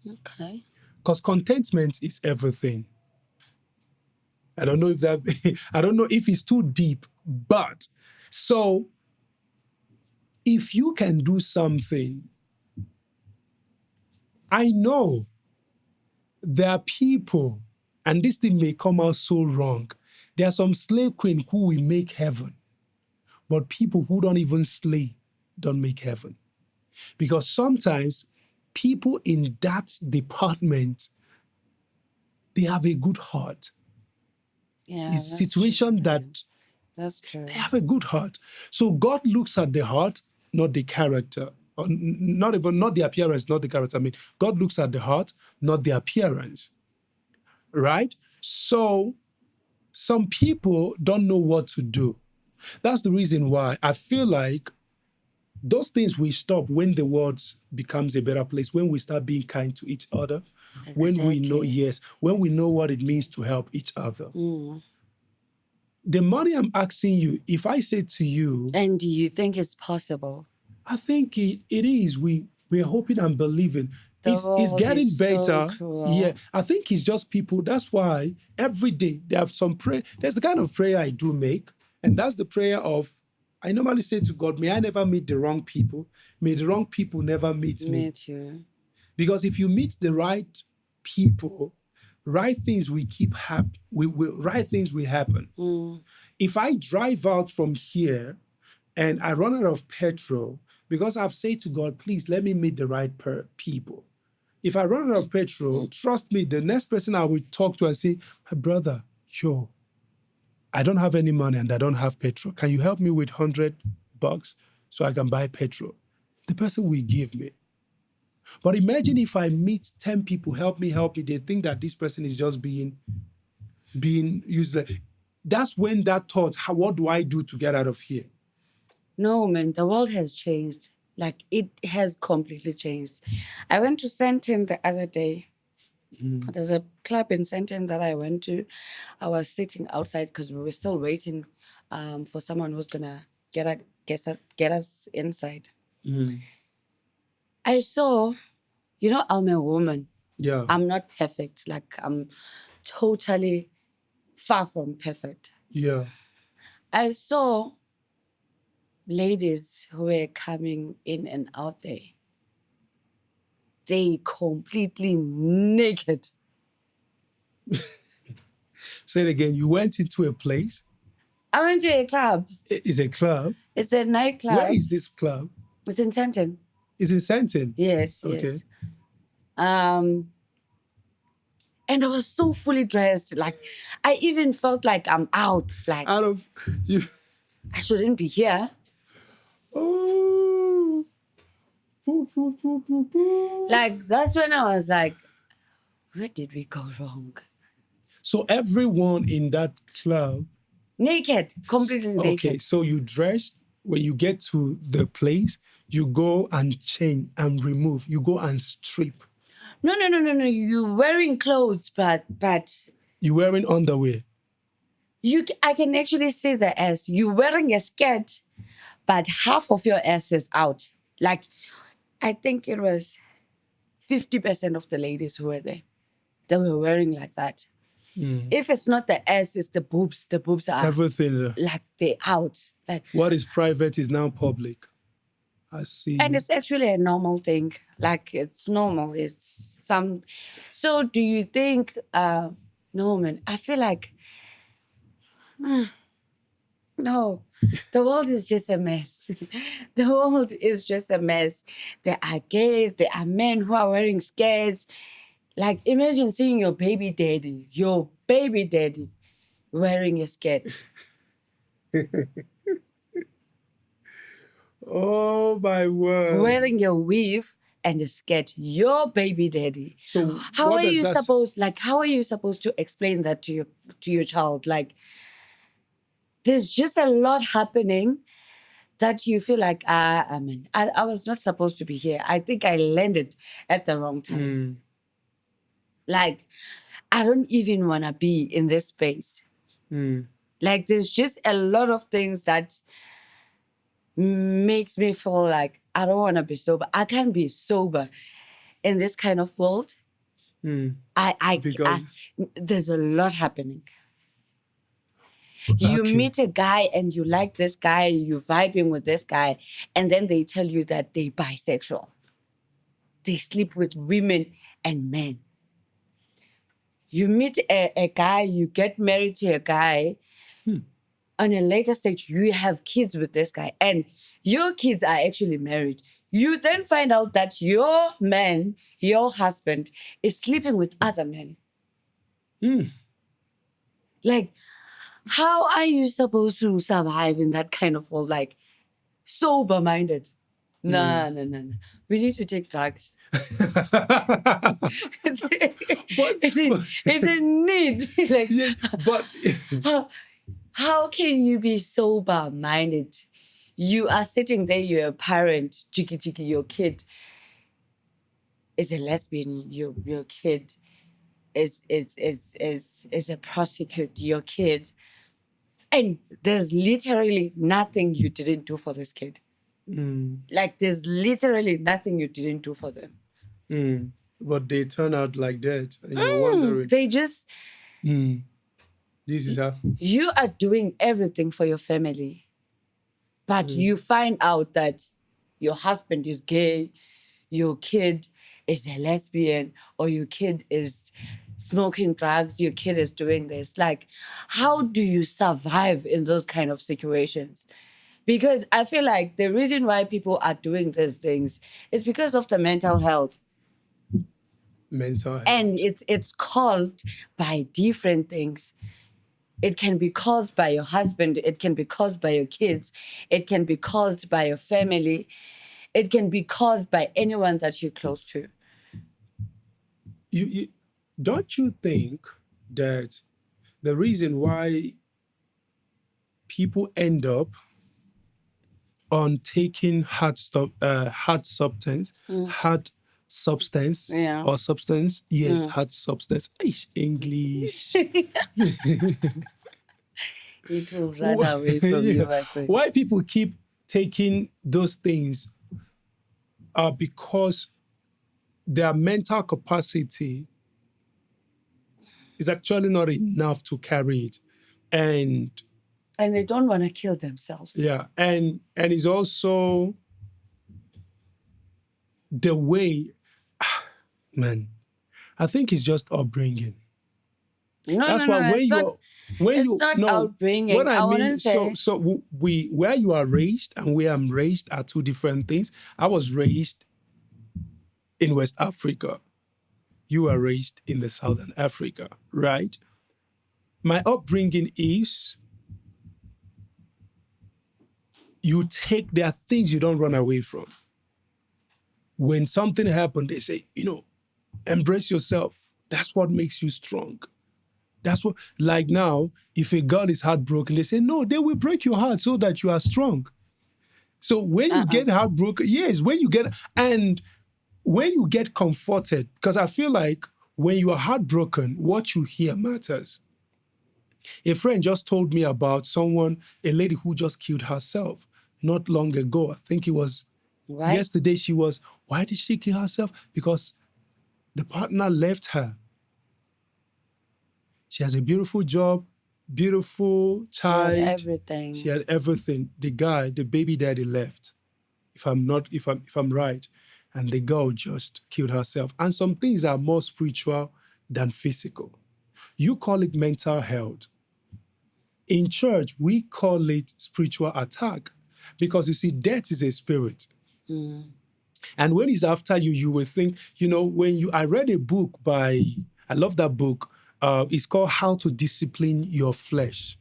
Okay. Because contentment is everything. I don't know if it's too deep, but so if you can do something, I know there are people, and this thing may come out so wrong. There are some slave queen who will make heaven, but people who don't even slay don't make heaven. Because sometimes people in that department, they have a good heart. Yeah, It's situation that that's true. They have a good heart. So God looks at the heart, not the character. Or not the appearance, not the character. I mean, God looks at the heart, not the appearance. Right? So some people don't know what to do. That's the reason why I feel like those things will stop when the world becomes a better place, when we start being kind to each other, when we know, when we know what it means to help each other. the money I'm asking you, if I say to you, And do you think it's possible? I think it is. We're hoping and believing. The It's world getting is so better. cruel. Yeah. I think it's just people. That's why every day they have some prayer. There's the kind of prayer I do make. And that's the prayer of, I normally say to God, may I never meet the wrong people. May the wrong people never meet me. Meet you. Because if you meet the right people, right things will keep happen. Right things will happen. If I drive out from here and I run out of petrol, because I've said to God, please let me meet the right people. If I run out of petrol, trust me, the next person I will talk to and say, my brother, yo, I don't have any money and I don't have petrol. Can you help me with $100 so I can buy petrol? The person will give me. But imagine if I meet 10 people, help me, they think that this person is just being useless. That's when that thought, what do I do to get out of here? No, man, the world has changed. Like, it has completely changed. I went to Sentin the other day. There's a club in Sentin that I went to. I was sitting outside because we were still waiting for someone who's going to get us inside. I saw, I'm a woman. Yeah. I'm not perfect. Like, I'm totally far from perfect. Yeah. I saw ladies who were coming in and out there. They completely naked. Say it again. You went into a place. I went to a club. It's a club. It's a nightclub. Where is this club? It's in Sentin. It's in Sentin. Yes, Okay. yes. And I was so fully dressed. Like, I even felt like I'm out. Like, Out of you. I shouldn't be here. Oh. Like, that's when I was like, where did we go wrong? So everyone in that club. Naked, completely naked. Okay, so you dress. When you get to the place, you go and change and remove. You go and strip. No. You're wearing clothes, but You're wearing underwear. I can actually see the ass. You're wearing a skirt, but half of your ass is out. Like, I think it was 50% of the ladies who were there. They were wearing like that. If it's not the ass, it's the boobs. The boobs are everything. Like, they're out. Like, what is private is now public. I see. And it's actually a normal thing. Like, it's normal. It's some. So do you think, no, man, I feel like, no, the world is just a mess. The world is just a mess. There are gays, there are men who are wearing skirts. Like, imagine seeing your baby daddy wearing a skirt. Oh my word. Wearing a weave and a skirt, your baby daddy. So how are you supposed to explain that to your child? Like, there's just a lot happening that you feel like, I was not supposed to be here. I think I landed at the wrong time. Like, I don't even want to be in this space. Like, there's just a lot of things that makes me feel like I don't want to be sober. I can't be sober in this kind of world. Because there's a lot happening. You meet a guy and you like this guy, you're vibing with this guy, and then they tell you that they're bisexual. They sleep with women and men. You meet a guy, you get married to a guy. On a later stage, you have kids with this guy, and your kids are actually married. You then find out that your man, your husband, is sleeping with other men. Like, how are you supposed to survive in that kind of world? Like, sober-minded. No. We need to take drugs. It's a need. Like, yeah, but how can you be sober-minded? You are sitting there, you're a parent, chiki, your kid is a lesbian, your kid is a prostitute, your kid And there's literally nothing you didn't do for this kid. Like, there's literally nothing you didn't do for them. But they turn out like that, and you're wondering. They just, This is how. you are doing everything for your family, but you find out that your husband is gay, your kid is a lesbian, or your kid is smoking drugs, your kid is doing this. Like, how do you survive in those kind of situations? Because I feel like the reason why people are doing these things is because of the mental health. Mental health. And it's caused by different things. It can be caused by your husband. It can be caused by your kids. It can be caused by your family. It can be caused by anyone that you're close to. You don't you think that the reason why people end up on taking hard substance, Yeah. or substance, yes, hard substance. English. It will run away from you, my friend. Why people keep taking those things are because their mental capacity is actually not enough to carry it. And they don't want to kill themselves. yeah, and it's also the way, man, I think it's just upbringing. That's why when not upbringing. What I mean, wouldn't say. so where you are raised and where I'm raised are two different things. I was raised in West Africa. You were raised in the Southern Africa, right? My upbringing is there are things you don't run away from. When something happens, they say, embrace yourself. That's what makes you strong. That's what, like now, if a girl is heartbroken, they say, no, they will break your heart so that you are strong. So when you get heartbroken, yes, when you get comforted, because I feel like when you are heartbroken, what you hear matters. A friend just told me about a lady who just killed herself not long ago. I think it was yesterday. Why did she kill herself? Because the partner left her. She has a beautiful job, beautiful child. She had everything. She had everything. The baby daddy left. If I'm right. And the girl just killed herself. And some things are more spiritual than physical. You call it mental health. In church, we call it spiritual attack. Because you see, death is a spirit. And when it's after you, you will think, I read a book I love that book. It's called How to Discipline Your Flesh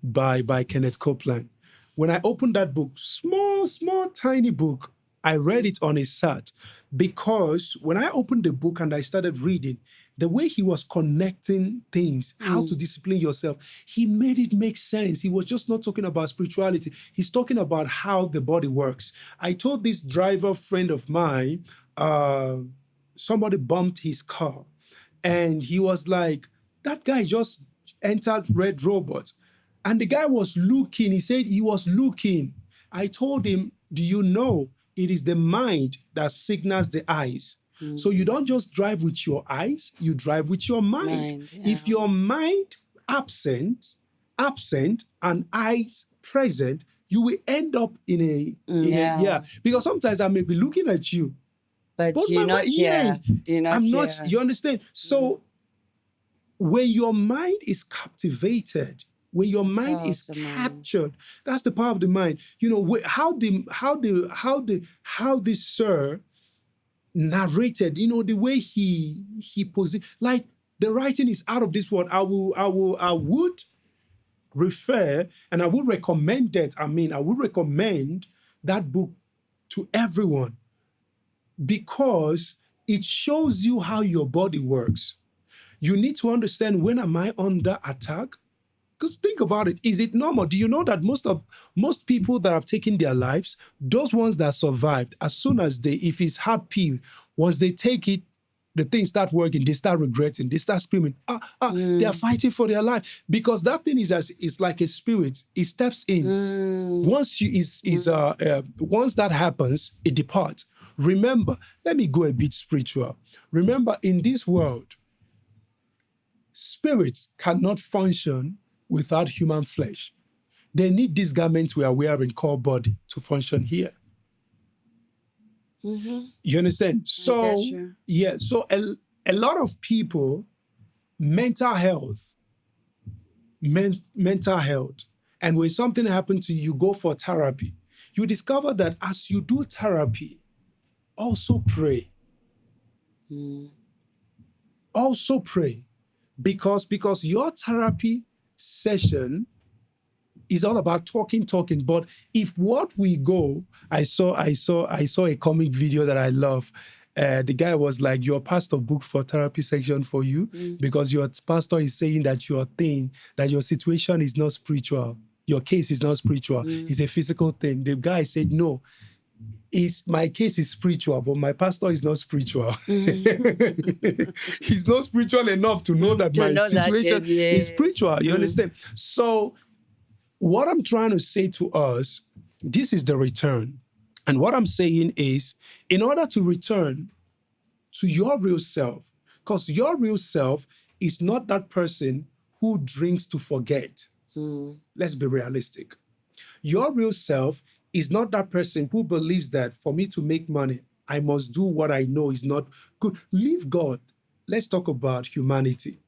by Kenneth Copeland. When I opened that book, small, tiny book, I read it on a sat because when I opened the book and I started reading, the way he was connecting things, how to discipline yourself, he made it make sense. He was just not talking about spirituality. He's talking about how the body works. I told this driver friend of mine, somebody bumped his car. And he was like, that guy just entered Red Robot. And the guy was looking. He said he was looking. I told him, do you know it is the mind that signals the eyes? So you don't just drive with your eyes, you drive with your mind. If your mind absent and eyes present, you will end up in a because sometimes I may be looking at you, but you're not here. I'm not. You understand? So when your mind is captivated, when your mind is captured, that's the power of the mind. How this sir narrated, the way he positioned, like the writing is out of this world. I would refer and I would recommend it. I would recommend that book to everyone because it shows you how your body works. You need to understand, when am I under attack? Because think about it. Is it normal? Do you know that most people that have taken their lives, those ones that survived, as soon as if it's hard pill, once they take it, the things start working, they start regretting, they start screaming, they are fighting for their life. Because that thing is like a spirit. It steps in. Once once that happens, it departs. Remember, let me go a bit spiritual. Remember, in this world, spirits cannot function without human flesh. They need these garments we are wearing called body to function here. You understand? So, yeah, so a lot of people, mental health, and when something happens to you, you go for therapy. You discover that as you do therapy, also pray. Also pray. Because your therapy session is all about talking. But if what we go, I saw a comic video that I love. The guy was like, your pastor booked for therapy section for you because your pastor is saying that your situation is not spiritual. Your case is not spiritual. It's a physical thing. The guy said, no, my case is spiritual, but my pastor is not spiritual. He's not spiritual enough to know that my situation is spiritual. You understand? So what I'm trying to say to us, this is the return. And what I'm saying is, in order to return to your real self, because your real self is not that person who drinks to forget. Let's be realistic. Your real self is not that person who believes that for me to make money, I must do what I know is not good. Leave God. Let's talk about humanity.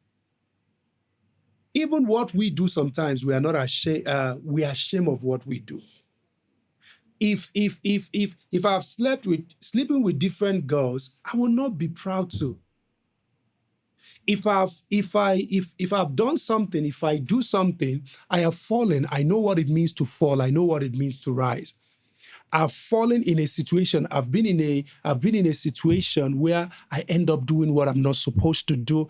Even what we do sometimes, we are not ashamed. We are ashamed of what we do. If I've sleeping with different girls, I will not be proud to. If I've done something, if I do something, I have fallen. I know what it means to fall. I know what it means to rise. I've fallen in a situation. I've been in a situation where I end up doing what I'm not supposed to do.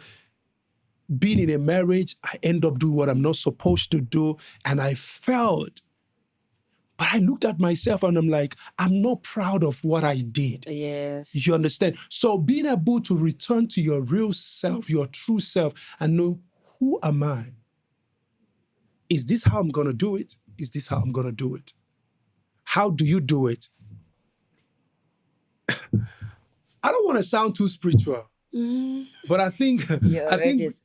Being in a marriage, I end up doing what I'm not supposed to do, and I failed. But I looked at myself and I'm like, I'm not proud of what I did. Yes. You understand? So being able to return to your real self, your true self, and know, who am I? Is this how I'm going to do it? Is this how I'm going to do it? How do you do it? I don't want to sound too spiritual. But I think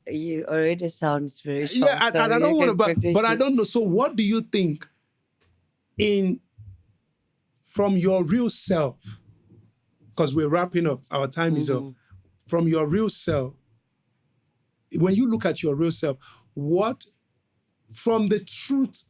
you already sound spiritual. Yeah, so and I don't want to, but I it. don't know. So what do you think from your real self? Because we're wrapping up, our time is up. From your real self, when you look at your real self, what, from the truth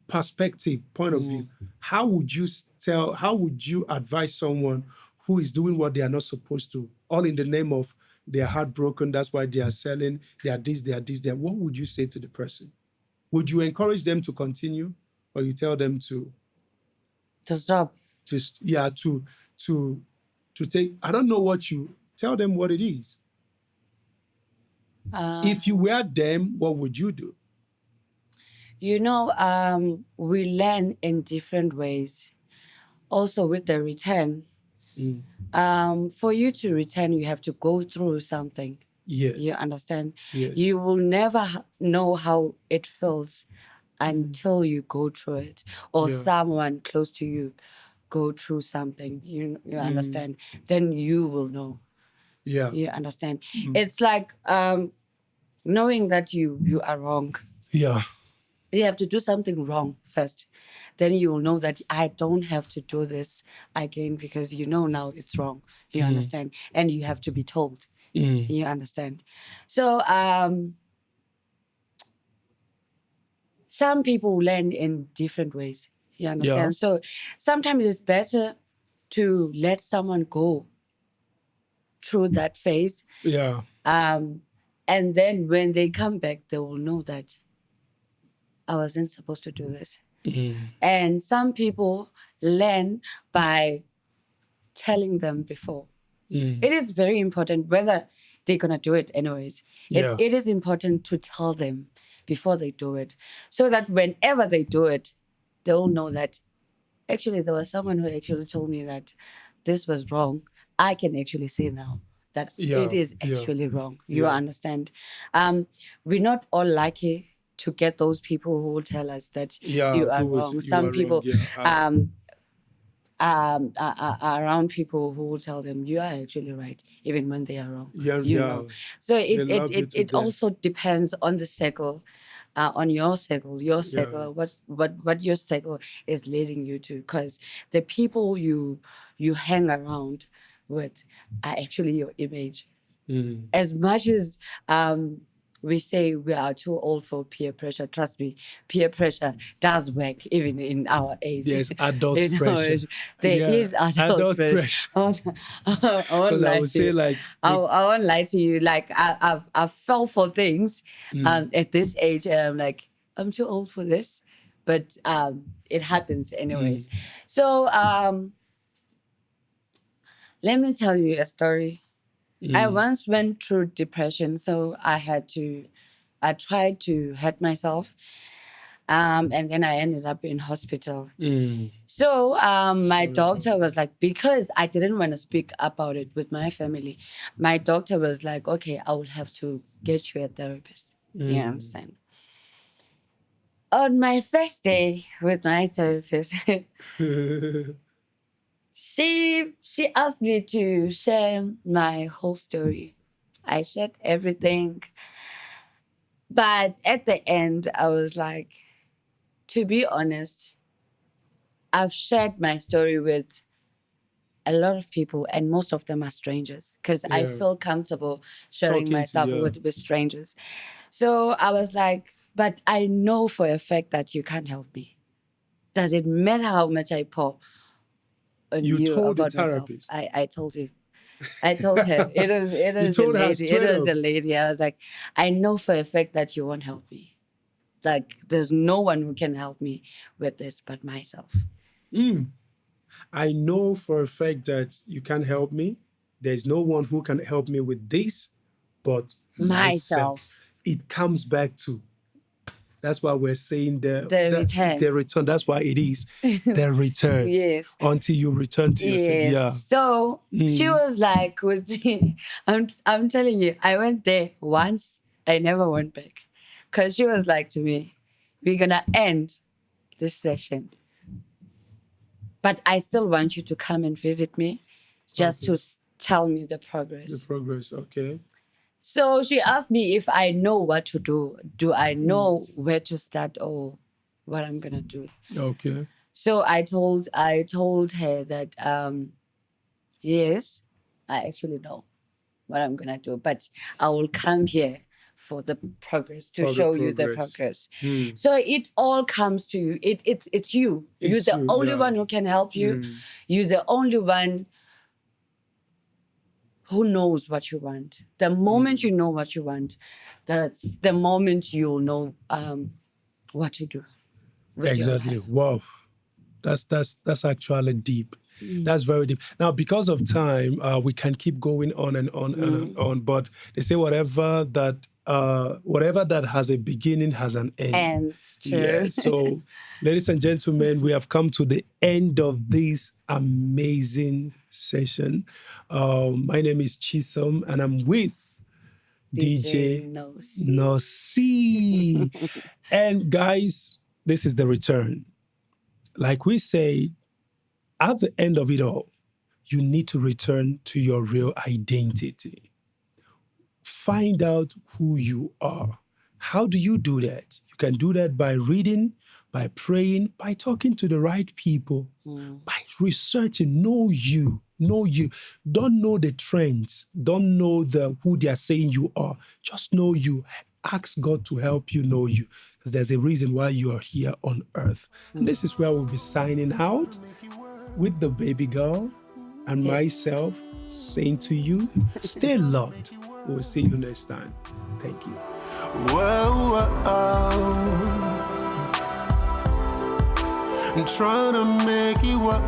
perspective, point of view, how would you advise someone who is doing what they are not supposed to, all in the name of they are heartbroken, that's why they are selling, they are this, they are this, they are, what would you say to the person? Would you encourage them to continue, or you tell them to stop? To take, I don't know what you tell them what it is. If you were them, what would you do? We learn in different ways. Also with the return, for you to return, you have to go through something. Yes. You understand? Yes. You will never know how it feels until you go through it, or someone close to you go through something. You understand? Then you will know. Yeah. You understand? It's like knowing that you are wrong. Yeah. You have to do something wrong first. Then you will know that I don't have to do this again, because now it's wrong. You understand? And you have to be told. You understand? So some people learn in different ways. You understand? Yeah. So sometimes it's better to let someone go through that phase. Yeah. And then when they come back, they will know that I wasn't supposed to do this. And some people learn by telling them before. It is very important, whether they're going to do it anyways. Yeah. It is important to tell them before they do it, so that whenever they do it, they'll know that actually there was someone who actually told me that this was wrong. I can actually say now that Yeah, it is yeah. actually wrong. You Yeah. understand? We're not all lucky to get those people who will tell us that Yeah, you are do what wrong. you Some are wrong. people Yeah. are around people who will tell them you are actually right, even when they are wrong. Yeah, You yeah. know. So They love you to it death. also depends on the circle, on your circle, Yeah. what your circle is leading you to, because the people you hang around with are actually your image. Mm. As much as we say we are too old for peer pressure, trust me, peer pressure does work even in our age. There's adult In our pressure. age, there Yeah, is adult pressure. pressure. I won't Because I lie would to say you. like, I won't lie to you. Like I've fell for things Mm. at this age, and I'm like, I'm too old for this, but it happens anyways. So let me tell you a story. I once went through depression, so I tried to hurt myself, and then I ended up in hospital. Mm. So my doctor was like, because I didn't want to speak about it with my family, my doctor was like, okay, I will have to get you a therapist. You understand? On my first day with my therapist, she asked me to share my whole story. I shared everything. But at the end, I was like, to be honest, I've shared my story with a lot of people, and most of them are strangers because I Yeah. feel comfortable sharing Talking to myself you. with strangers. So I was like, but I know for a fact that you can't help me. Does it matter how much I pour on You you told the about myself? therapist. I told you. I told her it was You a told her lady. It straight was up. a lady. I was like, I know for a fact that you won't help me. Like, there's no one who can help me with this but myself. I know for a fact that you can't help me. There's no one who can help me with this but myself. It comes back to, that's why we're saying The return. the return. That's why it is the return. Yes. Until you return to yourself. Yes. Yeah. So she was like, I'm telling you, I went there once, I never went back. Because she was like to me, we're going to end this session, but I still want you to come and visit me just to tell me the progress. The progress, okay. So she asked me if I know what to do. Do I know where to start or what I'm going to do? Okay. So I told her that yes, I actually know what I'm gonna do, but I will come here for the progress to For the show you the progress. progress. So it all comes to you. It's you. You're It's the you, only yeah. one who can help you. You're the only one who knows what you want. The moment you know what you want, that's the moment you'll know what to do with your Exactly. life. Wow. That's actually deep. That's very deep. Now, because of time, we can keep going on and on and on. But they say whatever that has a beginning has an end. And true. Yeah. So, ladies and gentlemen, we have come to the end of this amazing session. My name is Chisom, and I'm with DJ Nosi. And guys, this is the return. Like we say, at the end of it all, you need to return to your real identity. Find out who you are. How do you do that? You can do that by reading, by praying, by talking to the right people, by researching. Know you. Know you. Don't know the trends. Don't know who they are saying you are. Just know you. Ask God to help you know you. Because there's a reason why you are here on earth. And this is where we'll be signing out with the baby girl and myself saying to you, stay locked. We'll see you next time. Thank you. Whoa, I'm trying to make it work.